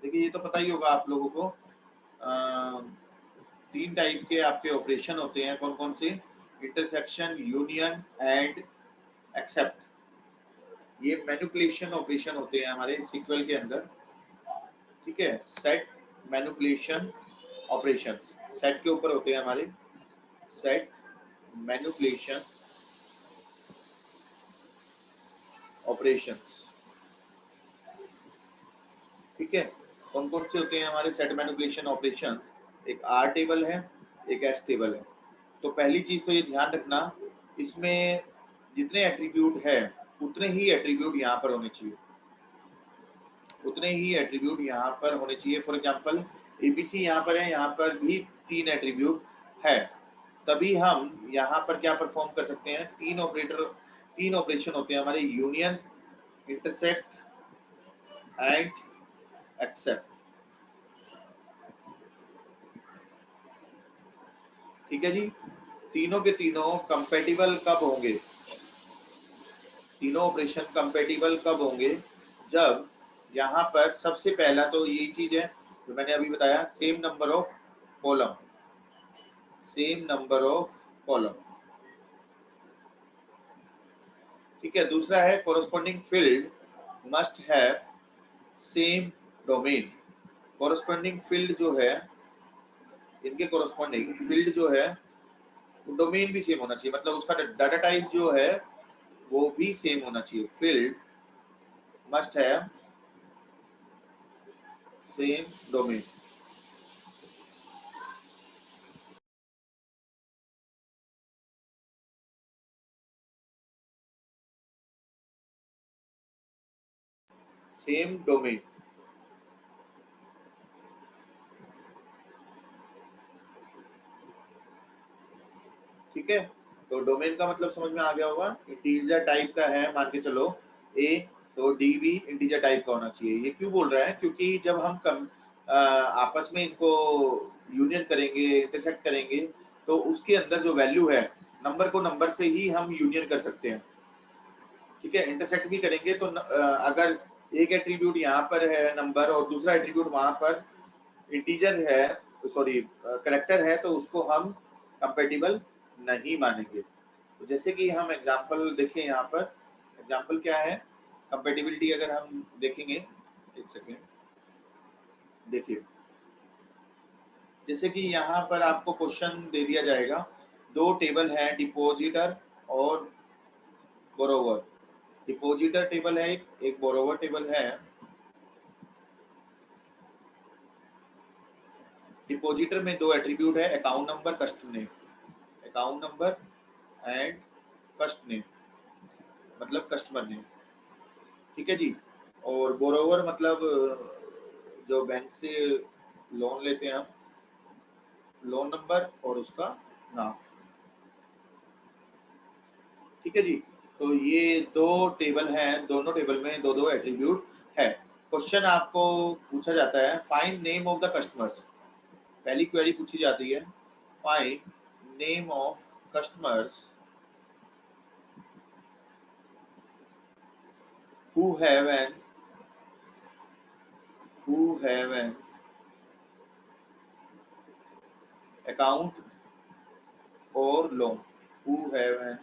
देखिए ये तो पता ही होगा आप लोगों को, 3 टाइप के आपके ऑपरेशन होते हैं। कौन कौन से? Intersection, union and except. ये मैनिपुलेशन ऑपरेशन होते हैं हमारे सीक्वल के अंदर। ठीक है, सेट, मैनिपुलेशन, ऑपरेशंस। सेट के ऊपर होते हैं हमारे, सेट, मैनिपुलेशन, ऑपरेशंस। ठीक है, कौन कौन से होते हैं हमारे सेट, मैनिपुलेशन, ऑपरेशंस? एक आर टेबल है, एक एस टेबल है। तो पहली चीज तो ये ध्यान रखना, इसमें जितने एट्रीब्यूट है उतने ही एट्रीब्यूट यहाँ पर होने चाहिए, उतने ही एट्रीब्यूट यहाँ पर होने चाहिए। फॉर एग्जांपल एबीसी यहाँ पर है, यहाँ पर भी 3 एट्रीब्यूट है, तभी हम यहाँ पर क्या परफॉर्म कर सकते हैं? 3 ऑपरेशन होते हैं हमारे, यूनियन, इंटरसेक्ट एंड एक्सेप्ट। ठीक है जी, तीनों के तीनों कंपैटिबल कब होंगे? तीनों ऑपरेशन कंपैटिबल कब होंगे? जब यहाँ पर सबसे पहला तो यही चीज है जो मैंने अभी बताया, same number of column, same number of column. ठीक है, दूसरा है corresponding field must have same domain. Corresponding field जो है, इनके कोरस्पॉन्डिंग फील्ड जो है वो डोमेन भी सेम होना चाहिए, मतलब उसका डाटा टाइप जो है वो भी सेम होना चाहिए। Field must have same domain. Same domain. ठीक है, तो डोमेन का मतलब समझ में आ गया होगा। इंटीजर टाइप का है, मान के चलो ए, तो डी भी इंटीजर टाइप का होना चाहिए। ये क्यों बोल रहा है? क्योंकि जब हम आपस में इनको यूनियन करेंगे, इंटरसेक्ट करेंगे, तो उसके अंदर जो वैल्यू है, नंबर को नंबर से ही हम यूनियन कर सकते हैं। ठीक है, इंटरसेक्ट भी करेंगे तो अगर एक एट्रीब्यूट यहाँ पर है नंबर और दूसरा एट्रीब्यूट वहां पर इंटीजर है, सॉरी कैरेक्टर है, तो उसको हम कंपैटिबल नहीं मानेंगे। तो जैसे कि हम एग्जांपल देखें, यहाँ पर एग्जांपल क्या है कंपैटिबिलिटी, अगर हम देखेंगे, एक सेकेंड देखिए, जैसे कि यहाँ पर आपको क्वेश्चन दे दिया जाएगा, 2 टेबल है, डिपॉजिटर और बोरोवर। डिपॉजिटर टेबल है, एक बोरोवर टेबल है। डिपॉजिटर में 2 एट्रीब्यूट है, account number, customer name. Account number and कस्ट नेम, मतलब कस्टमर नेम। ठीक है जी, और बोरोवर मतलब जो बैंक से लोन लेते हैं हम, लोन नंबर और उसका नाम। ठीक है जी, तो ये 2 टेबल हैं, दोनों टेबल में 2 एट्रीब्यूट है। क्वेश्चन आपको पूछा जाता है, find name of the customers. पहली क्वेरी पूछी जाती है, find name of customers who have an account or loan, who have an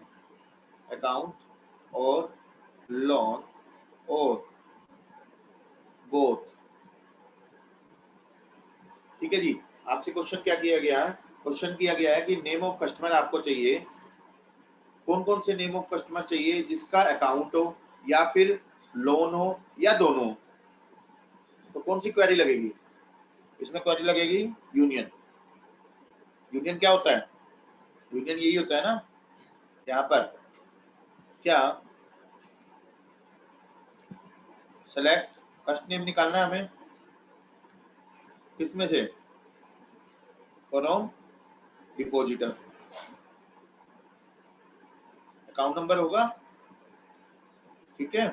account or loan or both। ठीक है जी, आपसे क्वेश्चन क्या किया गया है? क्वेश्चन किया गया है कि नेम ऑफ कस्टमर आपको चाहिए, कौन कौन से नेम ऑफ कस्टमर चाहिए जिसका अकाउंट हो या फिर लोन हो या दोनों। तो कौन सी क्वेरी लगेगी? इसमें क्वेरी लगेगी यूनियन। यूनियन क्या होता है? यूनियन यही होता है ना, यहाँ पर क्या सेलेक्ट फर्स्ट नेम निकालना है हमें, किसमें से? From depositor. अकाउंट नंबर होगा, ठीक है,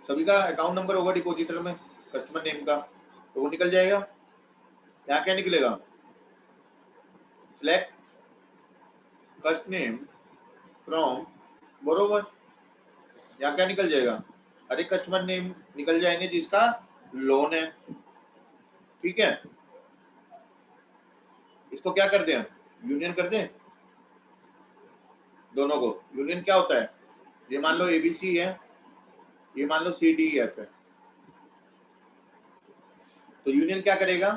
सभी का अकाउंट नंबर होगा डिपॉजिटर में कस्टमर नेम का, तो वो निकल जाएगा। यहाँ क्या निकलेगा? सिलेक्ट फर्स्ट नेम फ्रॉम बरोबर, यहाँ क्या निकल जाएगा? हर एक कस्टमर नेम निकल जाएंगे जिसका लोन है, ठीक है। इसको क्या कर दें? यूनियन कर दें दोनों को। यूनियन क्या होता है? ये मान लो एबीसी है, ये मान लो CDEF है, तो यूनियन क्या करेगा?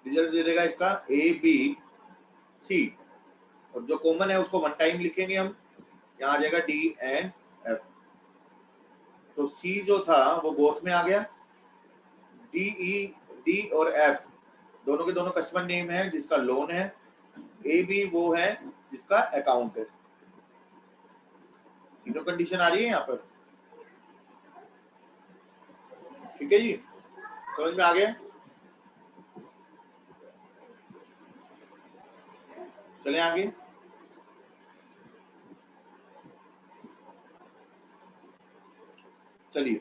रिजल्ट दे देगा इसका ABC, और जो कॉमन है उसको वन टाइम लिखेंगे हम, यहाँ आ जाएगा D and F। तो C जो था वो बोथ में आ गया, D और F दोनों के दोनों कस्टमर नेम है जिसका लोन है, AB वो है जिसका अकाउंट है। तीनों कंडीशन आ रही है यहाँ पर, ठीक है जी, समझ में आ गया? चले आगे। चलिए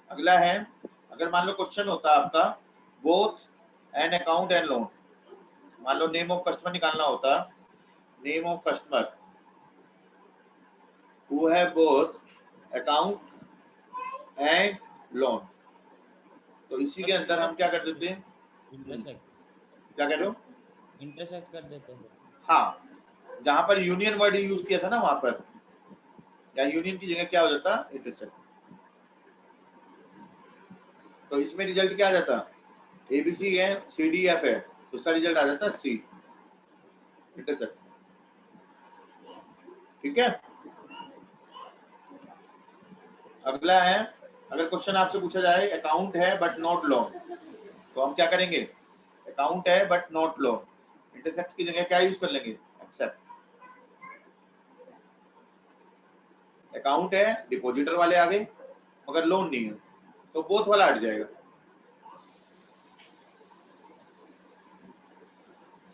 अगला है, अगर मान लो क्वेश्चन होता आपका both an account and loan, मान लो नेम ऑफ कस्टमर निकालना होता, name of customer who have both account and loan, तो इसी के अंदर हम क्या कर देते हैं? इंटरसेक्ट, क्या कह रहे हो? इंटरसेक्ट कर देते हैं। हाँ, जहां पर यूनियन वर्ड यूज किया था ना वहां पर, या यूनियन की जगह क्या हो जाता? इंटरसेक्ट। तो इसमें रिजल्ट क्या आ जाता? ABC है, CDF है, उसका रिजल्ट आ जाता C, इंटरसेक्ट, ठीक है। अगला है, अगर क्वेश्चन आपसे पूछा जाए अकाउंट है बट नॉट लोन, तो हम क्या करेंगे? अकाउंट है बट नॉट लोन, इंटरसेक्ट की जगह क्या यूज कर लेंगे? एक्सेप्ट। अकाउंट है, डिपॉजिटर वाले आ गए, मगर लोन नहीं है, तो बोथ वाला हट जाएगा।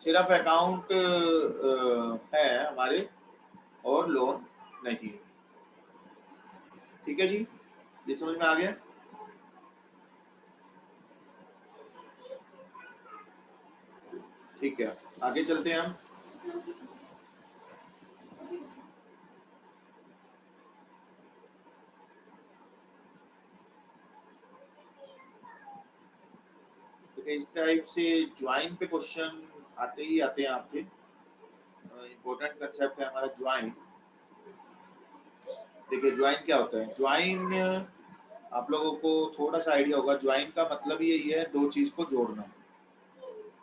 सिर्फ अकाउंट है हमारे और लोन नहीं, ठीक है जी, ये समझ में आ गया? ठीक है, आगे चलते हैं हम। तो इस टाइप से ज्वाइन पे क्वेश्चन आते ही आते हैं आपके। इम्पोर्टेंट कंसेप्ट है हमारा ज्वाइन। देखिए ज्वाइन क्या होता है? ज्वाइन आप लोगों को थोड़ा सा आइडिया होगा, ज्वाइन का मतलब यही है दो चीज को जोड़ना।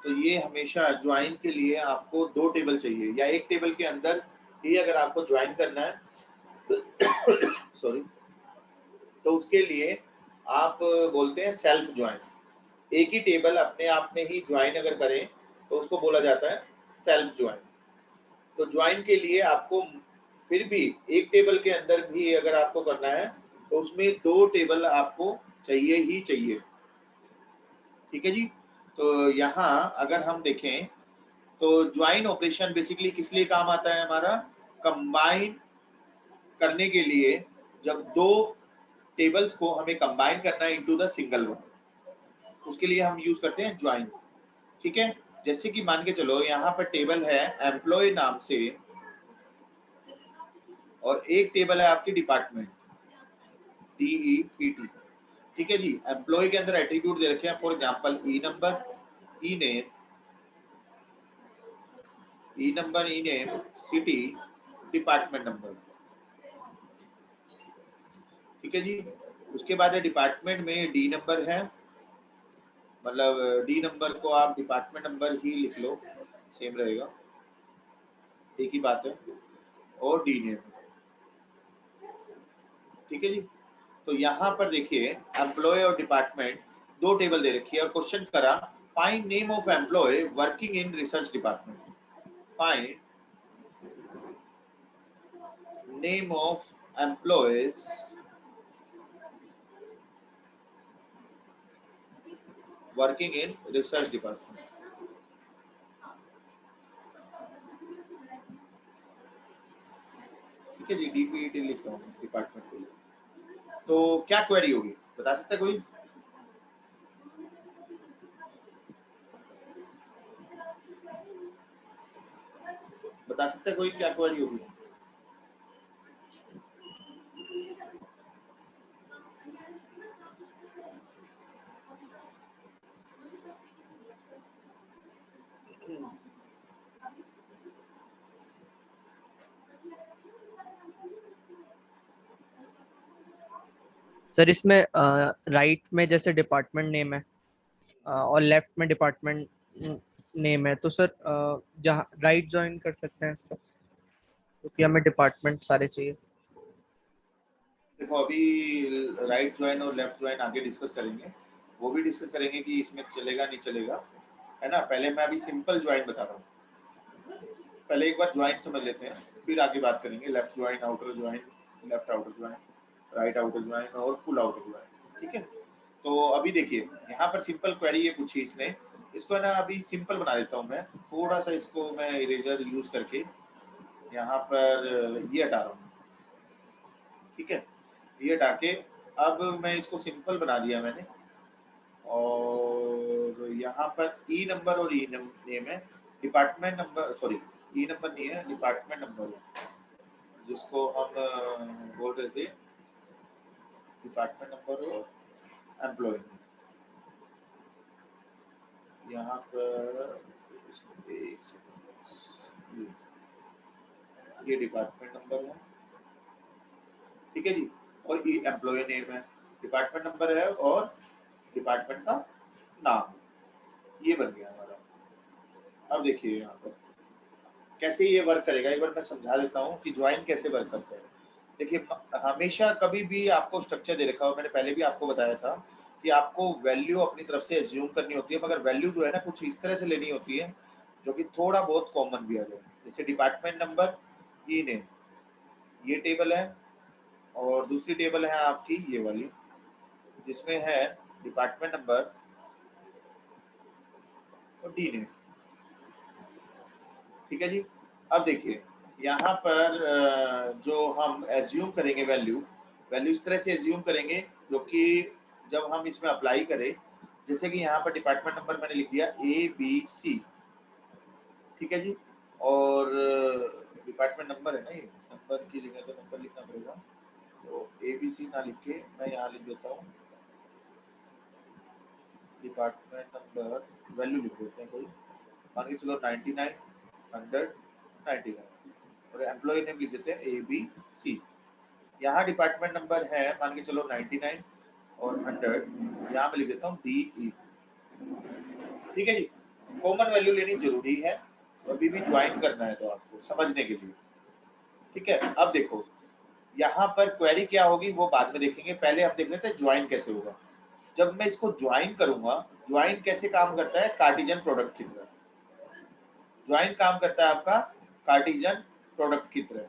तो ये हमेशा ज्वाइन के लिए आपको दो टेबल चाहिए, या एक टेबल के अंदर ही अगर आपको ज्वाइन करना है सॉरी, तो उसके लिए आप बोलते हैं सेल्फ ज्वाइन। एक ही टेबल अपने आप में ही ज्वाइन अगर करें तो उसको बोला जाता है सेल्फ ज्वाइन। तो ज्वाइन के लिए आपको फिर भी एक टेबल के अंदर भी अगर आपको करना है तो उसमें दो टेबल आपको चाहिए ही चाहिए, ठीक है जी। तो यहाँ अगर हम देखें तो ज्वाइन ऑपरेशन बेसिकली किस लिए काम आता है हमारा? कंबाइन करने के लिए, जब दो टेबल्स को हमें कंबाइन करना है इनटू द सिंगल वन, उसके लिए हम यूज करते हैं ज्वाइन, ठीक है। जैसे कि मान के चलो यहाँ पर टेबल है एम्प्लॉय नाम से, और एक टेबल है आपकी डिपार्टमेंट DEPT, ठीक है जी। एम्प्लॉय के अंदर एट्रीब्यूट दे रखे हैं, for example E number, E name, E number, E name, city, department number, ठीक है जी। उसके बाद है डिपार्टमेंट में डी नंबर है, मतलब डी नंबर को आप डिपार्टमेंट नंबर ही लिख लो, सेम रहेगा, एक ही बात है, और डी नेम, ठीक है जी। तो यहाँ पर देखिए एम्प्लॉय और डिपार्टमेंट दो टेबल दे रखी है और क्वेश्चन करा find name of employee working in research department, find name of employees working in research department. ठीक है जी, डीपीईटी लिख रहा हूँ डिपार्टमेंट के लिए। तो क्या क्वेरी होगी बता सकता है कोई? बता सकता है कोई क्या क्वेरी होगी? सर इसमें राइट में जैसे डिपार्टमेंट नेम है और लेफ्ट में डिपार्टमेंट नेम है, तो सर जहाँ राइट ज्वाइन कर सकते हैं इसको, क्योंकि हमें डिपार्टमेंट सारे चाहिए। देखो अभी राइट ज्वाइन और लेफ्ट ज्वाइन आगे डिस्कस करेंगे, वो भी डिस्कस करेंगे कि इसमें चलेगा नहीं चलेगा, है ना। पहले मैं अभी सिंपल ज्वाइन बता रहा हूँ, पहले एक बार ज्वाइन समझ लेते हैं, फिर आगे बात करेंगे left join, outer join, left outer join, right outer join और फुल आउटर ज्वाइन। ठीक है, तो अभी देखिए यहाँ पर सिंपल क्वेरी ये पूछी इसने, इसको है ना अभी सिंपल बना देता हूँ मैं, थोड़ा सा इसको मैं इरेजर यूज करके यहाँ पर ये हटा रहा हूँ। ठीक है, ये हटा के अब मैं इसको सिंपल बना दिया मैंने, और यहाँ पर ई नंबर और ई नेम है, डिपार्टमेंट नंबर, सॉरी ई नंबर नहीं है, डिपार्टमेंट नंबर है, जिसको हम बोल रहे थे डिपार्टमेंट नंबर और एम्प्लॉय। यहाँ पर एक सेकंड, ये डिपार्टमेंट नंबर है, ठीक है जी, और ये एम्प्लॉय नेम है, डिपार्टमेंट नंबर है और डिपार्टमेंट का नाम, ये बन गया हमारा। अब देखिए यहाँ पर कैसे ये वर्क करेगा, एक बार मैं समझा देता हूँ कि ज्वाइन कैसे वर्क करता है। देखिए हमेशा कभी भी आपको स्ट्रक्चर दे रखा हो, मैंने पहले भी आपको बताया था कि आपको वैल्यू अपनी तरफ से एज्यूम करनी होती है, मगर वैल्यू जो है ना कुछ इस तरह से लेनी होती है जो कि थोड़ा बहुत कॉमन भी आ जाए। जैसे डिपार्टमेंट नंबर, ई नेम, ये टेबल है, और दूसरी टेबल है आपकी ये वाली जिसमें है डिपार्टमेंट नंबर और डी नेम। ठीक है जी, अब देखिए यहाँ पर जो हम एज्यूम करेंगे वैल्यू इस तरह से एज्यूम करेंगे जो कि जब हम इसमें अप्लाई करें, जैसे कि यहाँ पर डिपार्टमेंट नंबर मैंने लिख दिया ABC। ठीक है जी, और डिपार्टमेंट नंबर है ना, ये नंबर की जगह तो नंबर लिखना पड़ेगा, तो ABC ना लिख के मैं यहाँ लिख देता हूँ डिपार्टमेंट नंबर, वैल्यू लिख देते हैं कोई, मान के चलो 99, 100, 99, और एम्प्लॉय नेम लिख देते हैं ABC। यहाँ डिपार्टमेंट नंबर है मान के चलो 99 और 100, यहाँ मैं लिख देता हूँ DE। ठीक है जी, कॉमन वैल्यू लेनी जरूरी है अभी भी ज्वाइन करना है तो आपको समझने के लिए। ठीक है, अब देखो यहाँ पर क्वेरी क्या होगी वो बाद में देखेंगे, पहले हम देख लेते हैं ज्वाइन कैसे होगा। जब मैं इसको ज्वाइन करूंगा, ज्वाइन कैसे काम करता है, कार्टेशियन प्रोडक्ट की तरह ज्वाइन काम करता है आपका, कार्टेशियन प्रोडक्ट की तरह।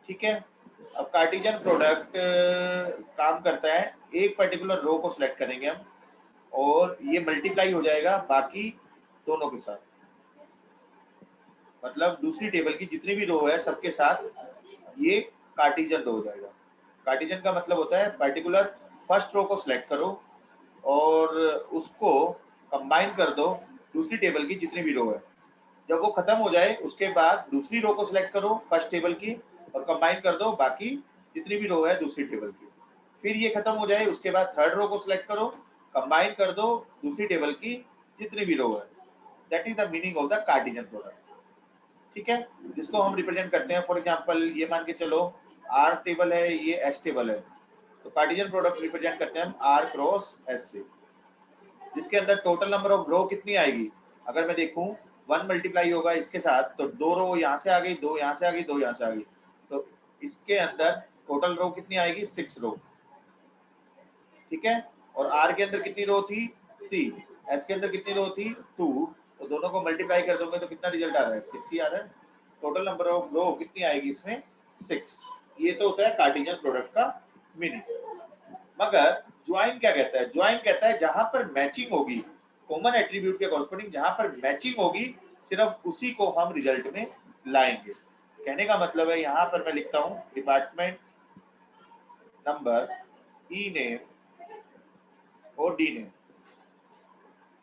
ठीक है, अब कार्टेशियन प्रोडक्ट काम करता है, एक पर्टिकुलर रो को सिलेक्ट करेंगे हम और ये मल्टीप्लाई हो जाएगा बाकी दोनों के साथ, मतलब दूसरी टेबल की जितनी भी रो है सबके साथ ये कार्टेशियन रो हो जाएगा। कार्टेशियन का मतलब होता है पर्टिकुलर फर्स्ट रो को सिलेक्ट करो और उसको कंबाइन कर दो दूसरी टेबल की जितनी भी रो है, जब वो खत्म हो जाए उसके बाद दूसरी रो को सिलेक्ट करो फर्स्ट टेबल की और कंबाइन कर दो बाकी जितनी भी रो है दूसरी टेबल की, फिर ये खत्म हो जाए उसके बाद थर्ड रो को सिलेक्ट करो, कंबाइन कर दो दूसरी टेबल की जितनी भी रो है। That is the meaning of the Cartesian product. ठीक है, जिसको हम रिप्रेजेंट करते हैं, फॉर एग्जांपल ये मान के चलो R टेबल है, ये S टेबल है, तो कार्टेशियन प्रोडक्ट रिप्रेजेंट करते हैं हम R क्रॉस S से, जिसके अंदर टोटल नंबर ऑफ रो कितनी आएगी, अगर मैं देखूं 1 मल्टीप्लाई होगा इसके साथ तो 2 रो यहाँ से आ गई, 2 यहाँ से आ गई, 2 यहाँ से आ गई, तो इसके अंदर टोटल रो कितनी आएगी, 6 रो। ठीक है, और आर के अंदर कितनी रो थी 3, एस के अंदर कितनी रो थी 2, तो दोनों को मल्टीप्लाई कर दोगे तो कितना रिजल्ट आ रहा है 6 ही आ रहा है। टोटल नंबर ऑफ रो कितनी आएगी इसमें 6। ये तो होता है कार्टेशियन प्रोडक्ट का मीनिंग। मगर ज्वाइन क्या कहता है, ज्वाइन कहता है जहां पर मैचिंग होगी कॉमन एट्रीब्यूट के कॉरस्पॉन्डिंग, जहां पर मैचिंग होगी सिर्फ उसी को हम रिजल्ट में लाएंगे। कहने का मतलब है यहां पर मैं लिखता हूं डिपार्टमेंट नंबर, ई नेम और डी नेम।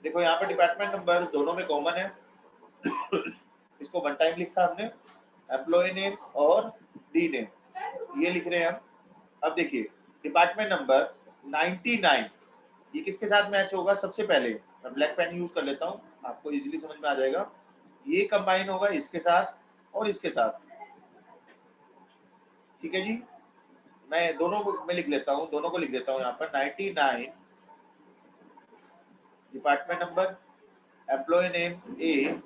देखो यहाँ पर डिपार्टमेंट नंबर दोनों में कॉमन है इसको वन टाइम लिखा हमने, एम्प्लॉय नेम और डी नेम ये लिख रहे हैं हम। अब देखिए डिपार्टमेंट नंबर 99 ये किसके साथ मैच होगा, सबसे पहले मैं ब्लैक पेन यूज कर लेता हूँ आपको इजीली समझ में आ जाएगा। ये कंबाइन होगा इसके साथ और इसके साथ, ठीक है जी। मैं दोनों में लिख लेता हूँ, दोनों को लिख देता हूँ यहाँ पर 99 डिपार्टमेंट नंबर, एम्प्लॉय नेम ए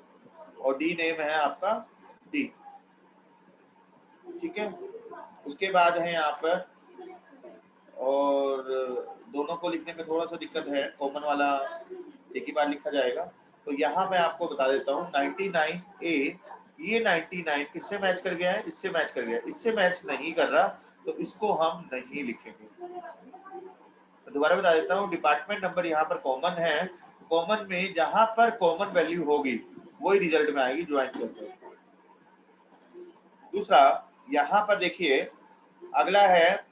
और डी नेम है आपका डी, ठीक है। उसके बाद है यहाँ पर, और दोनों को लिखने में थोड़ा सा दिक्कत है, कॉमन वाला एक ही बार लिखा जाएगा। तो यहाँ मैं आपको बता देता हूँ 99A, ये 99 किससे मैच कर गया है, इससे मैच कर गया है, इससे मैच नहीं कर रहा तो इसको हम नहीं लिखेंगे। तो दोबारा बता देता हूँ डिपार्टमेंट नंबर यहाँ पर कॉमन है, कॉमन में जहां पर कॉमन वैल्यू होगी वही रिजल्ट में आएगी ज्वाइन करके। दूसरा यहाँ पर देखिए अगला है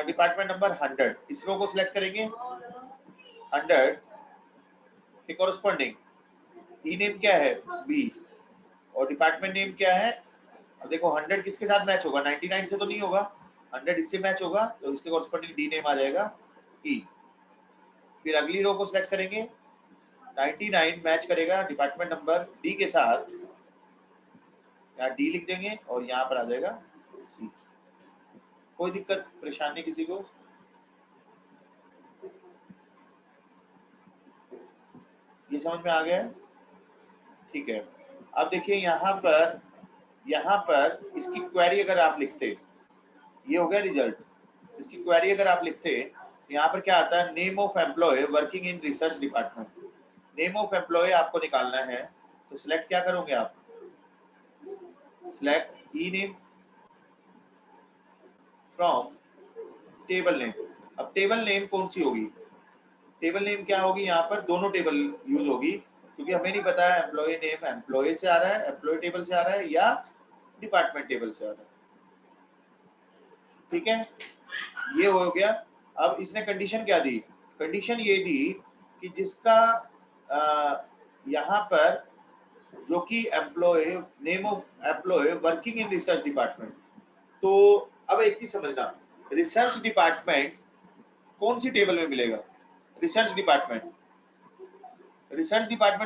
डिपार्टमेंट नंबर 100, इस रो को सिलेक्ट करेंगे 100 के कॉरस्पॉन्डिंग ई नेम क्या है बी और डिपार्टमेंट नेम क्या है। अब देखो 100 किसके साथ मैच होगा, 99 से तो नहीं होगा, 100 इससे मैच होगा तो इसके कॉरस्पॉन्डिंग डी नेम आ जाएगा ई। फिर अगली रो को सिलेक्ट करेंगे 99 मैच करेगा डिपार्टमेंट नंबर डी के साथ, यहाँ डी लिख देंगे और यहाँ पर आ जाएगा सी। कोई दिक्कत परेशानी किसी को, ये समझ में आ गया है, ठीक है। अब देखिए यहाँ पर इसकी क्वेरी अगर आप लिखते, ये हो गया रिजल्ट, इसकी क्वेरी अगर आप लिखते यहाँ पर क्या आता है, name of employee working in research department. Name of employee आपको निकालना है तो सिलेक्ट क्या करोगे आप, select E name from table name. अब टेबल नेम कौन सी होगी, टेबल नेम क्या होगी, यहाँ पर दोनों टेबल यूज होगी क्योंकि हमें नहीं पता है एम्प्लॉय नेम एम्प्लॉय से आ रहा है, एम्प्लॉय टेबल से आ रहा है या डिपार्टमेंट टेबल से आ रहा है, ठीक है। ये हो गया। अब इसने कंडीशन क्या दी, कंडीशन ये दी कि जिसका यहाँ पर जो कि employee name of employee working in research department. तो अब एक चीज समझना, रिसर्च डिपार्टमेंट कौन सी टेबल में मिलेगा, रिसर्च डिपार्टमेंट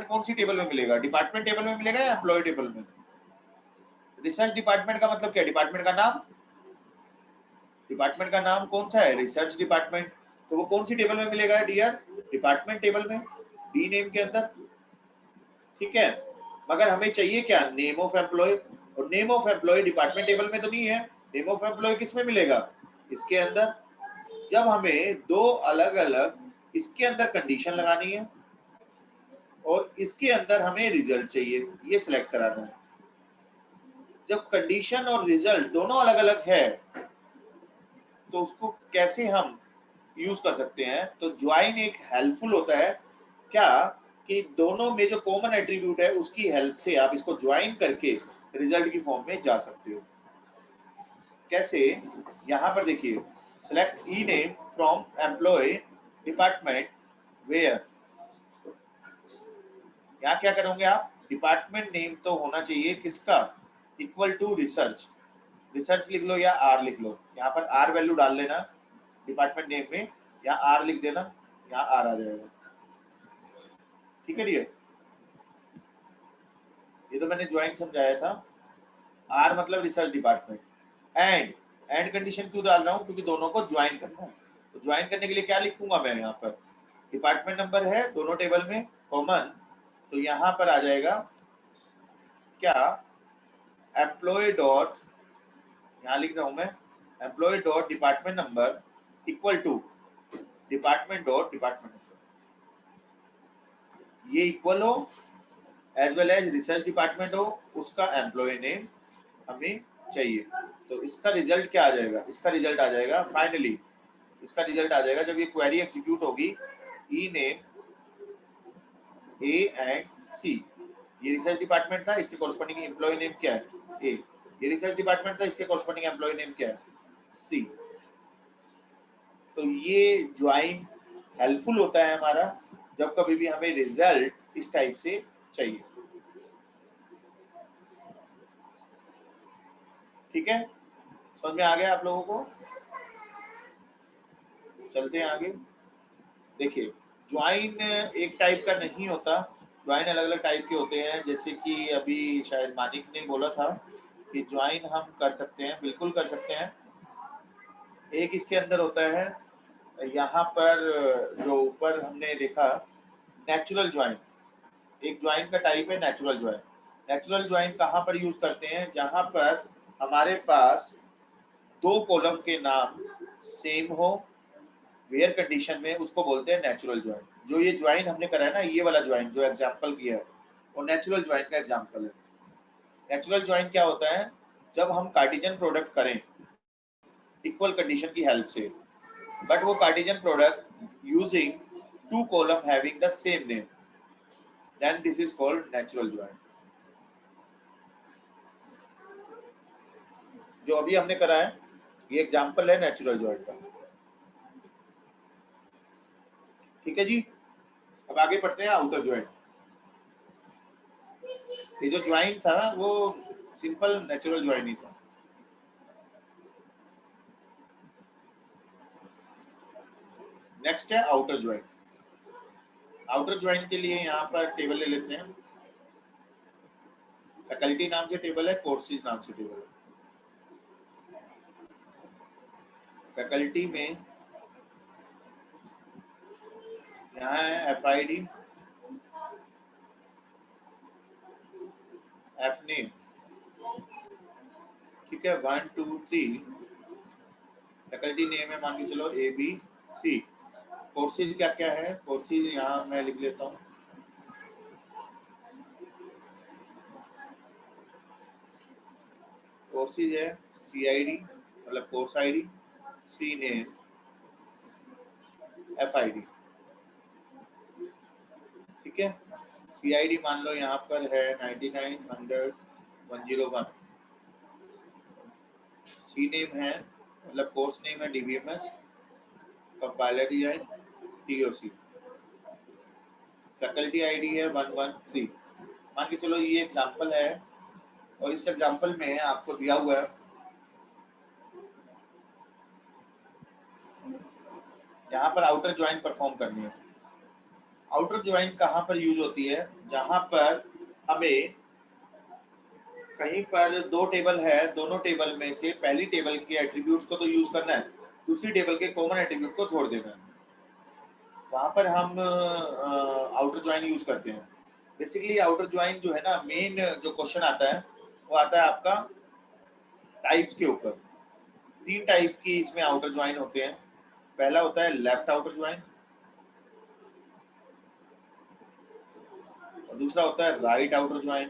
कौन सी टेबल में मिलेगा, डिपार्टमेंट टेबल में मिलेगा या एम्प्लॉय टेबल में। रिसर्च डिपार्टमेंट का मतलब क्या, डिपार्टमेंट का नाम, डिपार्टमेंट का नाम कौन सा है, रिसर्च डिपार्टमेंट, तो वो कौन सी टेबल में मिलेगा डियर, डिपार्टमेंट टेबल में, डी नेम के अंदर, ठीक है। मगर हमें चाहिए क्या, नेम ऑफ एम्प्लॉय, और name of employee department table में तो नहीं है, नेम ऑफ एम्प्लॉय किस में मिलेगा, इसके अंदर। जब हमें दो अलग अलग इसके अंदर कंडीशन लगानी है और इसके अंदर हमें रिजल्ट चाहिए, ये सिलेक्ट कराना है। जब कंडीशन और रिजल्ट दोनों अलग अलग है तो उसको कैसे हम यूज कर सकते हैं, तो ज्वाइन एक हेल्पफुल होता है क्या, कि दोनों में जो कॉमन एट्रीब्यूट है उसकी हेल्प से आप इसको ज्वाइन करके रिजल्ट की फॉर्म में जा सकते हो। कैसे, यहाँ पर देखिए select E name from employee department where, यहाँ क्या करोगे आप, डिपार्टमेंट नेम तो होना चाहिए किसका, इक्वल टू रिसर्च, रिसर्च लिख लो या आर लिख लो, यहाँ पर आर वैल्यू डाल लेना डिपार्टमेंट नेम में, यहाँ आर लिख देना, यहाँ आर आ जाएगा, ठीक है डियर। ये तो मैंने ज्वाइन समझाया था, आर मतलब रिसर्च डिपार्टमेंट। एंड कंडीशन क्यों डाल रहा हूँ, क्योंकि दोनों को ज्वाइन करना है। तो ज्वाइन करने के लिए क्या लिखूंगा मैं, यहाँ पर डिपार्टमेंट नंबर है दोनों टेबल में कॉमन, तो यहाँ पर आ जाएगा क्या, एम्प्लॉय डॉट, यहाँ लिख रहा हूं मैं employee dot department number equal to department dot department, ये इक्वल हो as well as research department हो, उसका एम्प्लॉय नेम हमें चाहिए। तो इसका रिजल्ट क्या आ जाएगा, इसका रिजल्ट आ जाएगा फाइनली, इसका रिजल्ट आ जाएगा जब ये क्वेरी एग्जीक्यूट होगी, ई नेम ए एंड सी, ये रिसर्च डिपार्टमेंट था, इसके कॉरस्पॉन्डिंग एम्प्लॉय नेम क्या है, ए, ये रिसर्च डिपार्टमेंट था, इसके कॉरस्पॉन्डिंग एम्प्लॉय नेम क्या है, सी। तो ये ज्वाइन हेल्पफुल होता है हमारा जब कभी भी हमें रिजल्ट इस टाइप से चाहिए। ठीक है, समझ में आ गया आप लोगों को? चलते हैं आगे। देखिए ज्वाइन एक टाइप का नहीं होता, ज्वाइन अलग अलग टाइप के होते हैं, जैसे कि अभी शायद मानिक ने बोला था कि ज्वाइन हम कर सकते हैं, बिल्कुल कर सकते हैं। एक इसके अंदर होता है, यहाँ पर जो ऊपर हमने देखा नेचुरल ज्वाइन, एक ज्वाइन का टाइप है नेचुरल ज्वाइन। नेचुरल ज्वाइन कहाँ पर यूज करते हैं, जहाँ पर हमारे पास दो कॉलम के नाम सेम हो वेयर कंडीशन में, उसको बोलते हैं नेचुरल ज्वाइन। जो ये ज्वाइन हमने करा है ना, ये वाला ज्वाइन जो एग्जांपल किया है वो नेचुरल ज्वाइन का एग्जांपल है। नेचुरल ज्वाइन क्या होता है, जब हम कार्टेशियन प्रोडक्ट करें इक्वल कंडीशन की हेल्प से, बट वो Cartesian product using two column having the same name, then this is called natural join. जो अभी हमने करा है ये एग्जांपल है नेचुरल ज्वाइन का। ठीक है जी, अब आगे बढ़ते हैं आउटर ज्वाइन। ये जो ज्वाइन था वो सिंपल नेचुरल ज्वाइन ही था। नेक्स्ट है आउटर ज्वाइन। आउटर ज्वाइन के लिए यहाँ पर टेबल ले लेते हैं, फैकल्टी नाम से टेबल है, कोर्सेज नाम से टेबल है। फैकल्टी में यहाँ है FID, एफ नेम, ठीक है, 1 2 3 फैकल्टी नेम है, मान के चलो ABC। कोर्सेज क्या क्या है, कोर्सेज यहाँ मैं लिख लेता हूँ, कोर्सेज है CID मतलब course ID, C name FID, ठीक है। CID मान लो यहाँ पर है 9900-101, सी नेम है मतलब कोर्स नेम है DBMS, compiler design TOC, faculty ID है 113। मान के चलो ये एग्जांपल है, और इस एग्जांपल में आपको दिया हुआ है यहाँ पर आउटर ज्वाइन परफॉर्म करनी है। आउटर ज्वाइन कहाँ पर यूज होती है, जहां पर हमें कहीं पर दो टेबल है, दोनों टेबल में से पहली टेबल के एट्रीब्यूट्स को तो यूज करना है, दूसरी टेबल के कॉमन एट्रीब्यूट को छोड़ देना है, वहां पर हम आउटर ज्वाइन यूज करते हैं। बेसिकली आउटर ज्वाइन जो है ना, मेन जो क्वेश्चन आता है वो आता है आपका टाइप्स के ऊपर। 3 टाइप की इसमें आउटर ज्वाइन होते हैं। पहला होता है लेफ्ट आउटर ज्वाइन, और दूसरा होता है राइट आउटर ज्वाइन,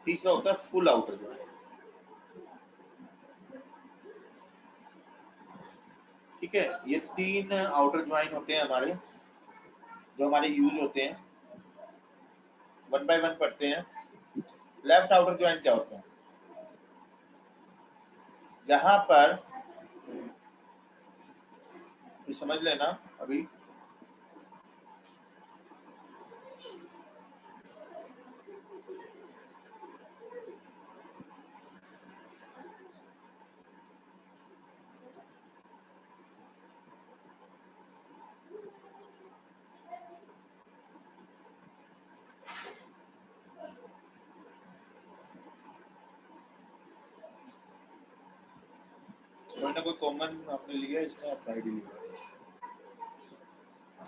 तीसरा होता है फुल आउटर ज्वाइन। ठीक है, ये 3 आउटर ज्वाइन होते हैं हमारे, जो हमारे यूज होते हैं। वन बाय वन पढ़ते हैं। लेफ्ट आउटर ज्वाइन क्या होता है, जहां पर समझ लेना अभी, कोई ना कोई कॉमन आपने लिया, इसमें आप आईडी लिया,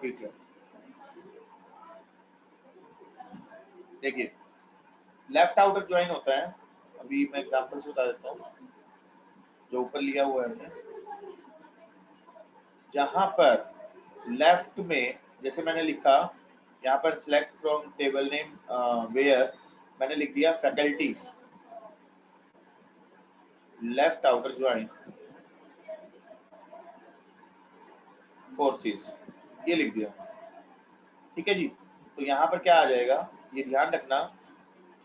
ठीक है। देखिए लेफ्ट आउटर ज्वाइन होता है, अभी मैं एग्जांपल से बता देता हूँ। जो ऊपर लिया हुआ है हमने, जहां पर लेफ्ट में जैसे मैंने लिखा यहाँ पर select from table name where, मैंने लिख दिया faculty left outer join courses, ये लिख दिया। ठीक है जी। तो यहाँ पर क्या आ जाएगा, ये ध्यान रखना,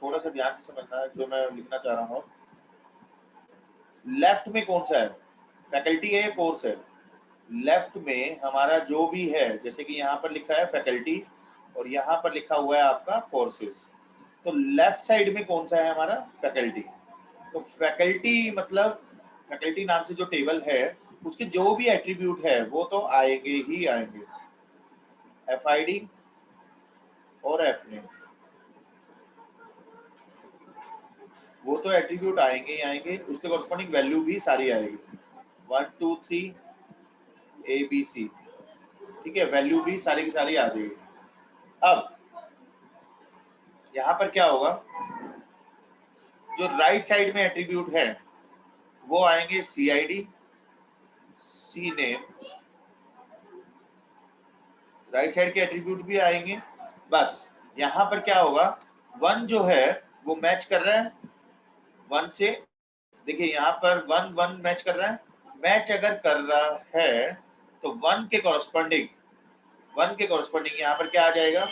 थोड़ा सा ध्यान से समझना है जो मैं लिखना चाह रहा हूँ। लेफ्ट में कौन सा है, फैकल्टी है या कोर्स है? लेफ्ट में हमारा जो भी है, जैसे कि यहाँ पर लिखा है फैकल्टी और यहाँ पर लिखा हुआ है आपका कोर्सेज, तो लेफ्ट साइड में कौन सा है हमारा, फैकल्टी। तो फैकल्टी मतलब फैकल्टी नाम से जो टेबल है उसके जो भी एट्रीब्यूट है वो तो आएंगे ही आएंगे, FID और FNAME, वो तो एट्रीब्यूट आएंगे ही आएंगे, उसके कॉरस्पॉन्डिंग वैल्यू भी सारी आएगी 1 2 3 ABC, ठीक है, वैल्यू भी सारी की सारी आ जाएगी। अब यहाँ पर क्या होगा, जो राइट साइड में एट्रीब्यूट है वो आएंगे CID CNAME, राइट साइड के एट्रीब्यूट भी आएंगे। बस यहाँ पर क्या होगा, 1 जो है वो मैच कर रहा है 1 से, देखिए यहाँ पर 1 1 मैच कर रहा है, मैच अगर कर रहा है तो 1 के कॉरस्पॉन्डिंग यहाँ पर क्या आ जाएगा,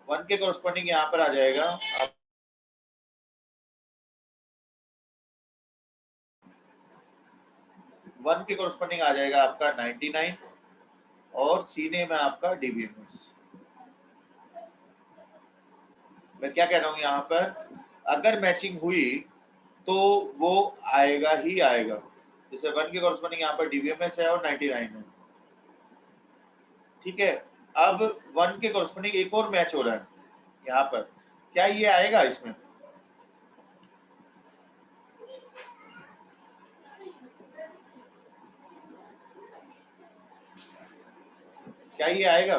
1 के कॉरस्पॉन्डिंग यहाँ पर आ जाएगा 1 के कॉरस्पॉन्डिंग आ जाएगा आपका 99 और CNAME में आपका DBMS। मैं क्या कह रहा हूँ यहाँ पर, अगर मैचिंग हुई तो वो आएगा ही आएगा, जैसे 1 के कॉरस्पॉन्डिंग यहाँ पर DBMS है और 99 है। ठीक है, अब 1 के कॉरस्पॉन्डिंग एक और मैच हो रहा है यहाँ पर, क्या ये आएगा इसमें, क्या ये आएगा,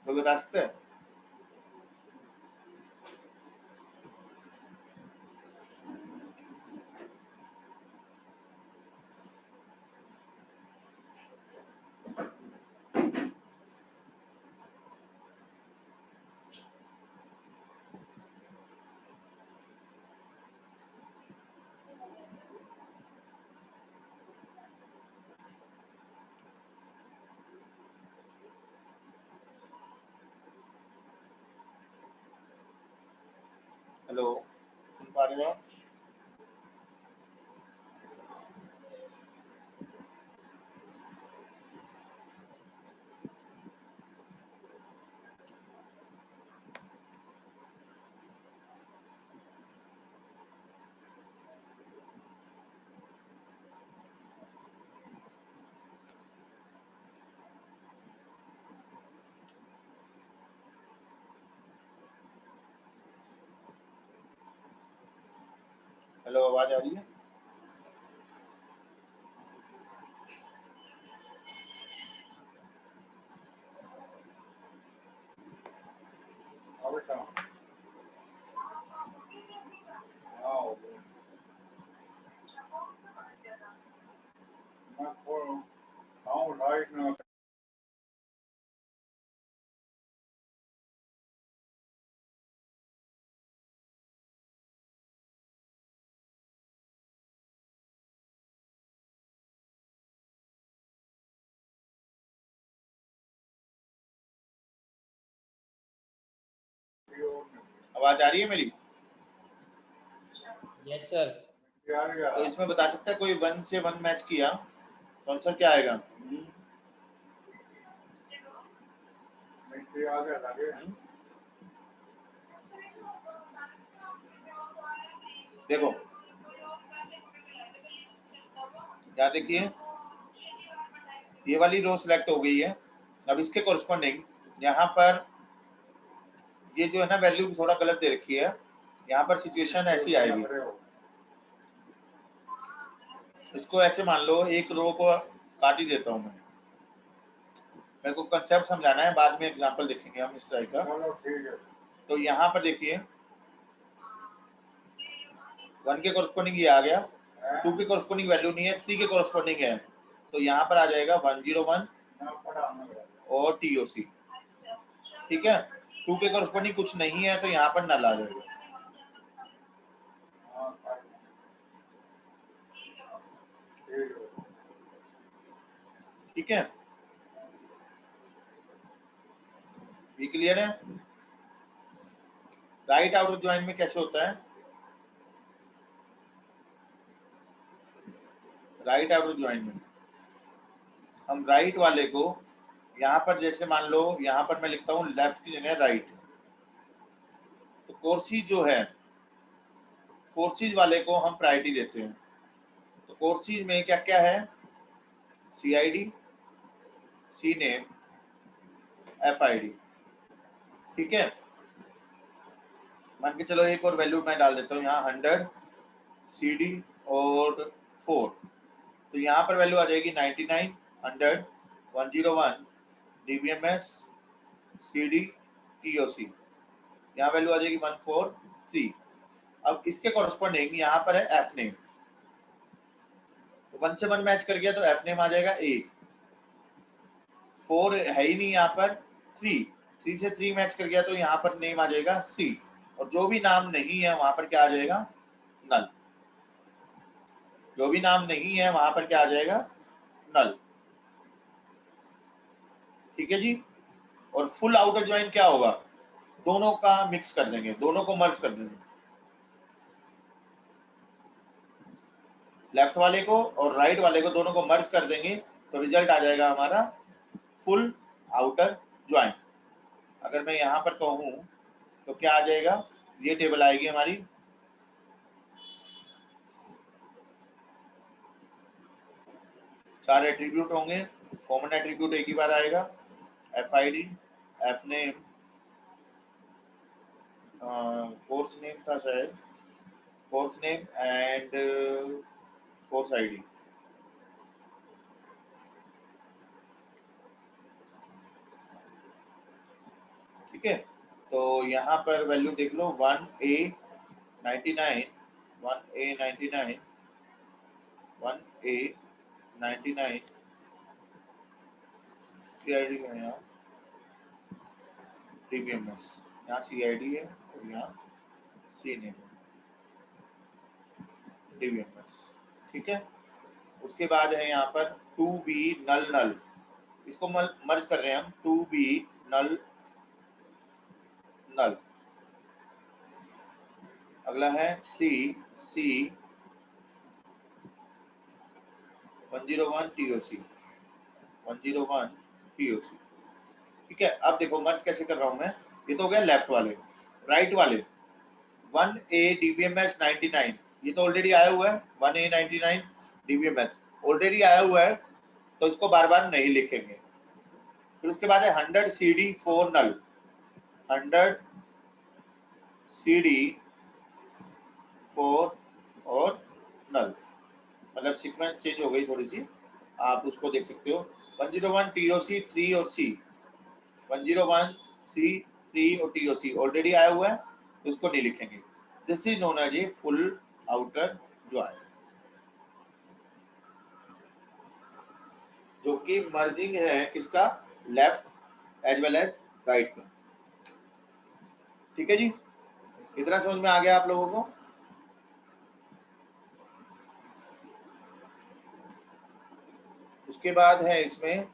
तो बता सकते हैं? हेलो, सुन पा रहे हो आप? हेलो, आवाज आ रही है? आवाज आ रही है मेरी? Yes sir. तो इसमें बता सकता है कोई 1 से 1 मैच किया तो आंसर क्या आएगा? देखो क्या, देखिए ये वाली रो सिलेक्ट हो गई है, अब इसके कॉरस्पॉन्डिंग यहाँ पर ये जो है ना वैल्यू थोड़ा गलत दे रखी है, यहाँ पर सिचुएशन ऐसी आएगी, इसको ऐसे मान लो, एक रो को काट ही देता हूँ मैं, मेरे को कंसेप्ट समझाना है, बाद में एग्जांपल देखेंगे हम इस टाइप का। तो यहाँ पर देखिए 1 के कॉरस्पॉन्डिंग ये आ गया, 2 के कॉरस्पॉन्डिंग वैल्यू नहीं है, 3 के कॉरस्पॉन्डिंग है, तो यहाँ पर आ जाएगा 101 और TOC। ठीक है, 2 के कॉरस्पॉन्डिंग कुछ नहीं है तो यहाँ पर नल आ जाएगा। ठीक है, ये क्लियर है। राइट आउटर ज्वाइन में कैसे होता है? राइट आउटर ज्वाइन में हम राइट वाले को यहाँ पर, जैसे मान लो यहाँ पर मैं लिखता हूँ लेफ्ट की जगह राइट, तो कोर्सेज जो है, कोर्सेज वाले को हम प्रायोरिटी देते हैं। तो कोर्सेज में क्या क्या है? CID, CNAME, FID। ठीक है, मान के चलो एक और वैल्यू मैं डाल देता हूँ यहाँ 100 CD और 4, तो यहाँ पर वैल्यू आ जाएगी 99, 100, 101 DBMS, CD, TOC, यहाँ वैल्यू आ जाएगी 143। अब इसके कॉरस्पॉन्डिंग यहाँ पर है F नेम, तो 1 से 1 मैच कर गया तो F नेम आ जाएगा 1, 4 है ही नहीं यहाँ पर, 3 से 3 मैच कर गया तो यहाँ पर नेम आ जाएगा C, और जो भी नाम नहीं है वहां पर क्या आ जाएगा? नल। जो भी नाम नहीं है वहां पर क्या आ जाएगा? नल। ठीक है जी। और फुल आउटर ज्वाइन क्या होगा? दोनों का मिक्स कर देंगे, दोनों को मर्ज कर देंगे, लेफ्ट वाले को और राइट वाले को दोनों को मर्ज कर देंगे, तो रिजल्ट आ जाएगा हमारा फुल आउटर ज्वाइन। अगर मैं यहाँ पर कहूँ तो क्या आ जाएगा? ये टेबल आएगी हमारी, चार एट्रीब्यूट होंगे, कॉमन एट्रीब्यूट एक ही बार आएगा, FID, F name, course name था शायद, course name and course ID। ठीक है, तो यहाँ पर वैल्यू देख लो 1A99, 1A99, 1A99, CID है यहाँ, DBMS, यहाँ CID है और यहाँ CNAME, DBMS। ठीक है, उसके बाद है यहाँ पर 2B नल नल, इसको मर्ज कर रहे हैं हम, 2B नल नल। अगला है 3C 101 TOC, 101 TOC। ठीक है, अब देखो मर्ज कैसे कर रहा हूं मैं, ये तो हो गया लेफ्ट वाले। राइट वाले 1A DBMS 99, ये तो ऑलरेडी आया हुआ है, 1A 99 DBMS ऑलरेडी आया हुआ है, तो इसको बार बार नहीं लिखेंगे। फिर उसके बाद है 100 CD 4 नल, 100 CD 4 और नल, मतलब सीक्वेंस चेंज हो गई थोड़ी सी, आप उसको देख सकते हो। 101 TOC 3 और C, 101 C 3 और TOC ऑलरेडी आया हुआ है, तो उसको नहीं लिखेंगे। This is known as a full outer join, जो कि मर्जिंग है किसका? Left as well as right का। ठीक है जी, इतना समझ में आ गया आप लोगों को? उसके बाद है इसमें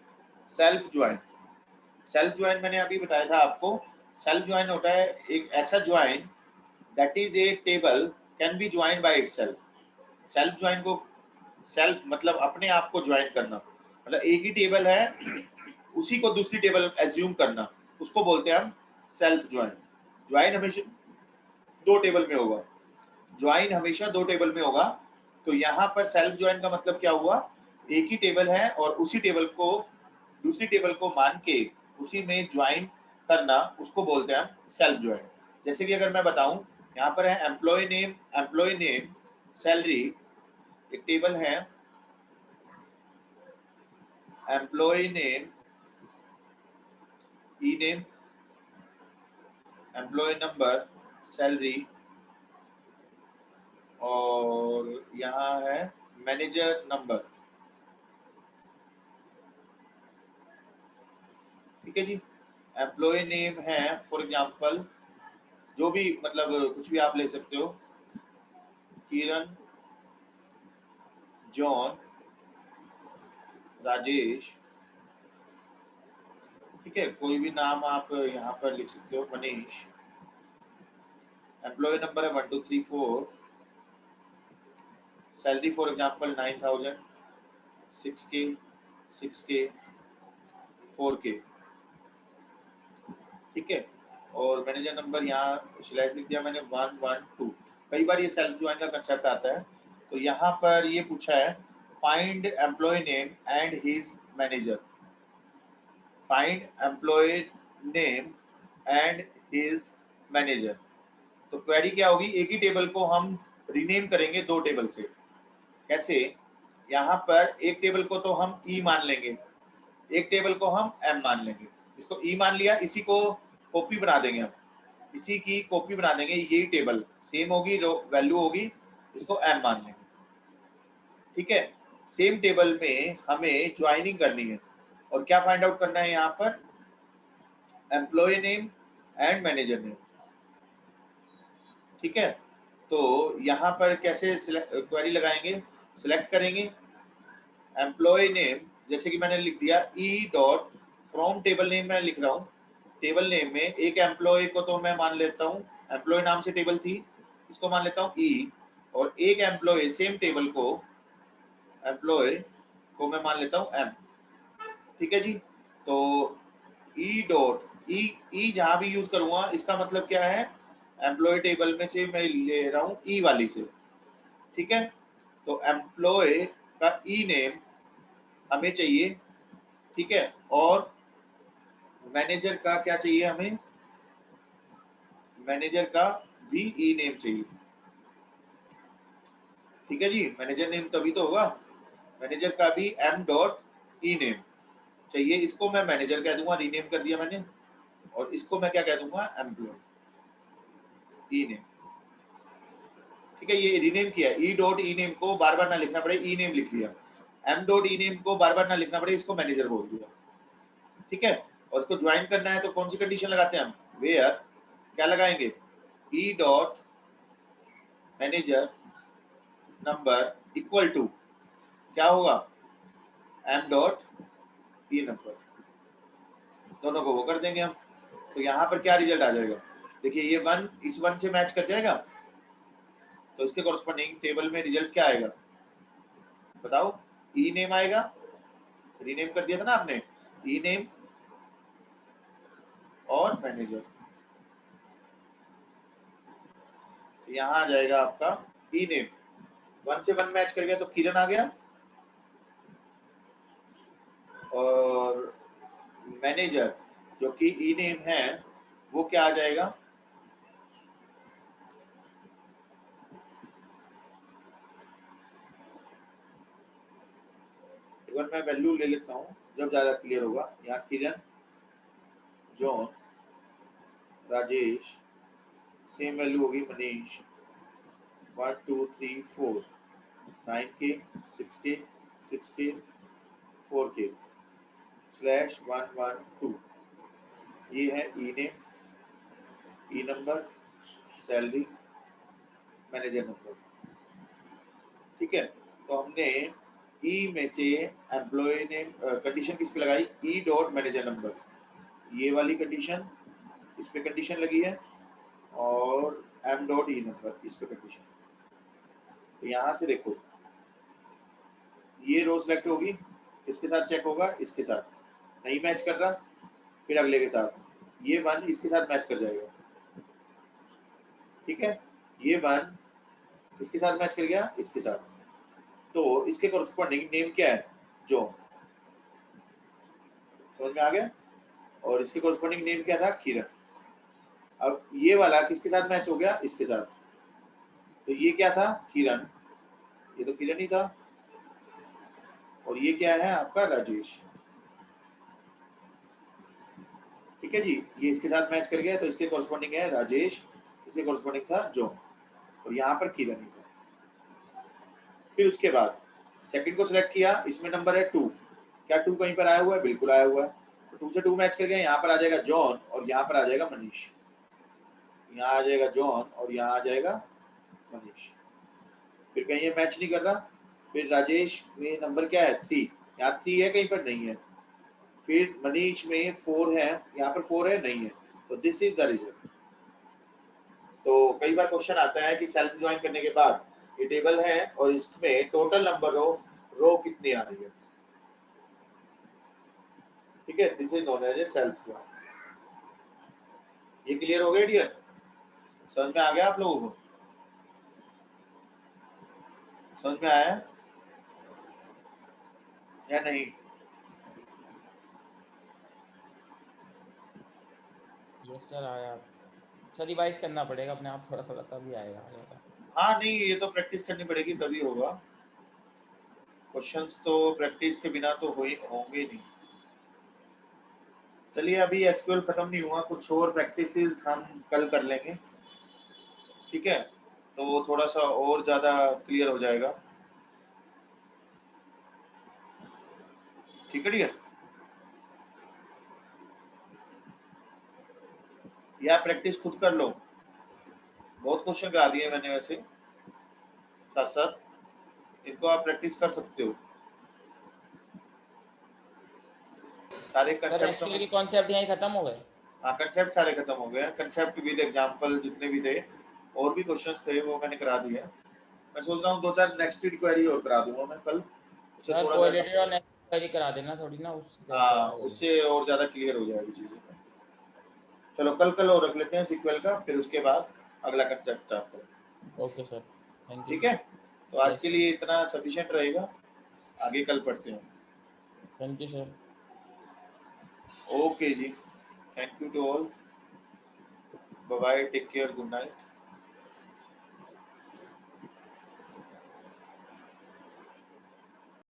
सेल्फ ज्वाइन। सेल्फ ज्वाइन मैंने अभी बताया था आपको, सेल्फ ज्वाइन होता है एक ऐसा join that is a table can be join by itself. Self join को, सेल्फ मतलब अपने आप को ज्वाइन करना, मतलब एक ही टेबल है उसी को दूसरी टेबल एज्यूम करना, उसको बोलते हैं हम सेल्फ ज्वाइन। ज्वाइन हमेशा दो टेबल में होगा, ज्वाइन हमेशा दो टेबल में होगा। तो यहाँ पर सेल्फ ज्वाइन का मतलब क्या हुआ? एक ही टेबल है और उसी टेबल को दूसरी टेबल को मान के उसी में ज्वाइन करना, उसको बोलते हैं हम सेल्फ ज्वाइन। जैसे कि अगर मैं बताऊं, यहाँ पर है एम्प्लॉय नेम सैलरी, एक टेबल है एम्प्लॉय नेम ई नेम, एम्प्लॉय नंबर, सैलरी, और यहाँ है मैनेजर नंबर। ठीक है जी। एम्प्लॉय नेम है फॉर एग्जांपल जो भी मतलब कुछ भी आप ले सकते हो, किरण, जॉन, राजेश। ठीक है, कोई भी नाम आप यहाँ पर लिख सकते हो, मनीष। एम्प्लॉय नंबर है 1 2 3 4। Salary for example 9000, 6K, 6K, 4K। ठीक है, और मैनेजर नंबर यहाँ स्लैश लिख दिया मैंने 112। कई बार ये सेल्फ ज्वाइन का कंसेप्ट आता है, तो यहाँ पर ये पूछा है find employee name and his manager. Find employee name and his manager. तो क्वेरी क्या होगी, एक ही टेबल को हम रीनेम करेंगे दो टेबल से। कैसे, यहाँ पर एक टेबल को तो हम ई मान लेंगे, एक टेबल को हम एम मान लेंगे। इसको ई मान लिया, इसी को कॉपी बना देंगे हम, इसी की कॉपी बना देंगे, यही टेबल सेम होगी, वैल्यू होगी, इसको एम मान लेंगे। ठीक है, सेम टेबल में हमें ज्वाइनिंग करनी है और क्या फाइंड आउट करना है यहाँ पर, employee name and manager name. ठीक है, तो यहाँ पर कैसे क्वेरी लगाएंगे, सिलेक्ट करेंगे एम्प्लॉय नेम, जैसे कि मैंने लिख दिया E dot from table name मैं लिख रहा हूँ। टेबल नेम में एक एम्प्लॉय को तो मैं मान लेता हूँ, एम्प्लॉय नाम से टेबल थी, इसको मान लेता हूँ ई, और एक एम्प्लॉय सेम टेबल को, एम्प्लॉय को मैं मान लेता हूँ एम। ठीक है जी, तो ई डॉट ई जहां भी यूज करूंगा इसका मतलब क्या है, एम्प्लॉय टेबल में से मैं ले रहा हूँ ई वाली से। ठीक है, तो एम्प्लॉय का ई नेम हमें चाहिए। ठीक है, और मैनेजर का क्या चाहिए हमें, मैनेजर का भी ई नेम चाहिए। ठीक है जी, मैनेजर नेम तभी तो होगा, मैनेजर का भी एम डॉट ई नेम चाहिए। इसको मैं मैनेजर कह दूंगा, रीनेम कर दिया मैंने, और इसको मैं क्या कह दूंगा, एम्प्लॉय ई नेम। ठीक है, ये रीनेम किया, ई डॉट ई नेम को बार बार ना लिखना पड़े, ई नेम लिख दिया। एम डॉट ई नेम को बार बार ना लिखना पड़े, इसको मैनेजर बोल दिया। ठीक है, और इसको ज्वाइन करना है तो कौन सी कंडीशन लगाते हैं हम, वेयर क्या लगाएंगे, E dot manager number equal to क्या होगा, एम डॉट ई नंबर, दोनों को वो कर देंगे हम। तो यहाँ पर क्या रिजल्ट आ जाएगा, देखिए ये 1 इस 1 से मैच कर जाएगा, तो इसके कॉरस्पॉन्डिंग टेबल में रिजल्ट क्या आएगा बताओ, ई नेम आएगा, रीनेम कर दिया था ना आपने, ई नेम और मैनेजर। यहाँ आ जाएगा आपका ई नेम, 1 से 1 मैच कर गया तो किरण आ गया, और मैनेजर जो कि ई नेम है वो क्या आ जाएगा, एक बार मैं वैल्यू ले लेता हूँ जब ज्यादा क्लियर होगा। यहाँ किरण, जॉन, राजेश, सेम वैल्यू होगी Manish, 1 2 3 4, 9K, 6K, 6K, 4K slash 112। ये है ई नेम, ई नंबर, सैलरी, मैनेजर नंबर। ठीक है, तो हमने ई में से एम्प्लॉय नेम कंडीशन किस पे लगाई, ई डॉट मैनेजर नंबर, ये वाली कंडीशन इस पे कंडीशन लगी है, और एम डॉट ई नंबर इस पे कंडीशन। तो यहाँ से देखो ये रो सेलेक्ट होगी, इसके साथ चेक होगा, इसके साथ नहीं मैच कर रहा, फिर अगले के साथ, ये 1 इसके साथ मैच कर जाएगा। ठीक है, ये 1 इसके साथ मैच कर गया, इसके साथ, तो इसके कॉरस्पॉन्डिंग नेम क्या है, जॉन। समझ में आ गया, और इसके कॉरस्पॉन्डिंग नेम क्या था, किरण। अब ये वाला किसके साथ मैच हो गया, इसके साथ, तो ये क्या था, किरण, ये तो किरण ही था, और ये क्या है आपका, राजेश। ठीक है जी, ये इसके साथ मैच कर गया तो इसके कॉरस्पॉन्डिंग है राजेश, इसके कॉरस्पॉन्डिंग था जॉन, और यहाँ पर किरण ही था। फिर उसके बाद सेकंड को सिलेक्ट किया, इसमें नंबर है 2, क्या 2 कहीं पर आया हुआ है? बिल्कुल आया हुआ है। तो 2 से 2 मैच करके यहाँ पर आ जाएगा जॉन और यहाँ पर आ जाएगा मनीष, यहाँ आ जाएगा जॉन और यहाँ आ जाएगा मनीष। फिर कहीं ये मैच नहीं कर रहा। फिर राजेश में नंबर क्या है? 3, यहाँ 3 है, कहीं पर नहीं है। फिर मनीष में 4 है, यहाँ पर 4 है, नहीं है। तो दिस इज द रिजल्ट। तो कई बार क्वेश्चन आता है कि सेल्फ ज्वाइन करने के बाद ये टेबल है और इसमें टोटल नंबर ऑफ रो कितनी आ रही है, ठीक है। This is known as a self join. ये क्लियर हो गया डियर? समझ में आ गया आप लोगों को? समझ में आया या नहीं? यस सर आया सर, रिवाइज करना पड़ेगा अपने आप थोड़ा थोड़ा, तभी आएगा। हाँ नहीं, ये तो प्रैक्टिस करनी पड़ेगी तभी होगा। क्वेश्चंस तो प्रैक्टिस के बिना तो होंगे नहीं। चलिए अभी एसक्यूएल खत्म नहीं हुआ, कुछ और प्रैक्टिसेस हम कल कर लेंगे, ठीक है। तो थोड़ा सा और ज्यादा क्लियर हो जाएगा, ठीक है डियर। या प्रैक्टिस खुद कर लो, बहुत क्वेश्चन करा दिए मैंने वैसे साथ साथ, इनको आप प्रैक्टिस कर सकते हो सारे सर कंसेप्ट। एसक्यूएल के कॉन्सेप्ट यहीं खत्म हो गए? हाँ कंसेप्ट सारे खत्म हो गए हैं, कंसेप्ट विद एग्जांपल जितने भी थे, और भी क्वेश्चंस थे वो मैंने करा दिए। मैं सोच रहा हूँ 2-4 नेक्स्ट क्वेरी और करा दूंगा मैं कल, उससे सर थोड़ा सा, कोरिलेटेड और नेक्स्ट क्वेरी करा देना थोड़ी ना, उससे हाँ उससे और ज्यादा क्लियर हो जाएगी चीजें। चलो कल और रख लेते हैं सीक्वल का, फिर उसके बाद अगला कंसेप्ट स्टार्ट करें। Okay sir, thank you. ठीक है, तो आज Yes, के sir. लिए इतना सफिशिएंट रहेगा, आगे कल पढ़ते हैं। Thank you sir. ओके जी, thank you to all, bye bye, take care, good night.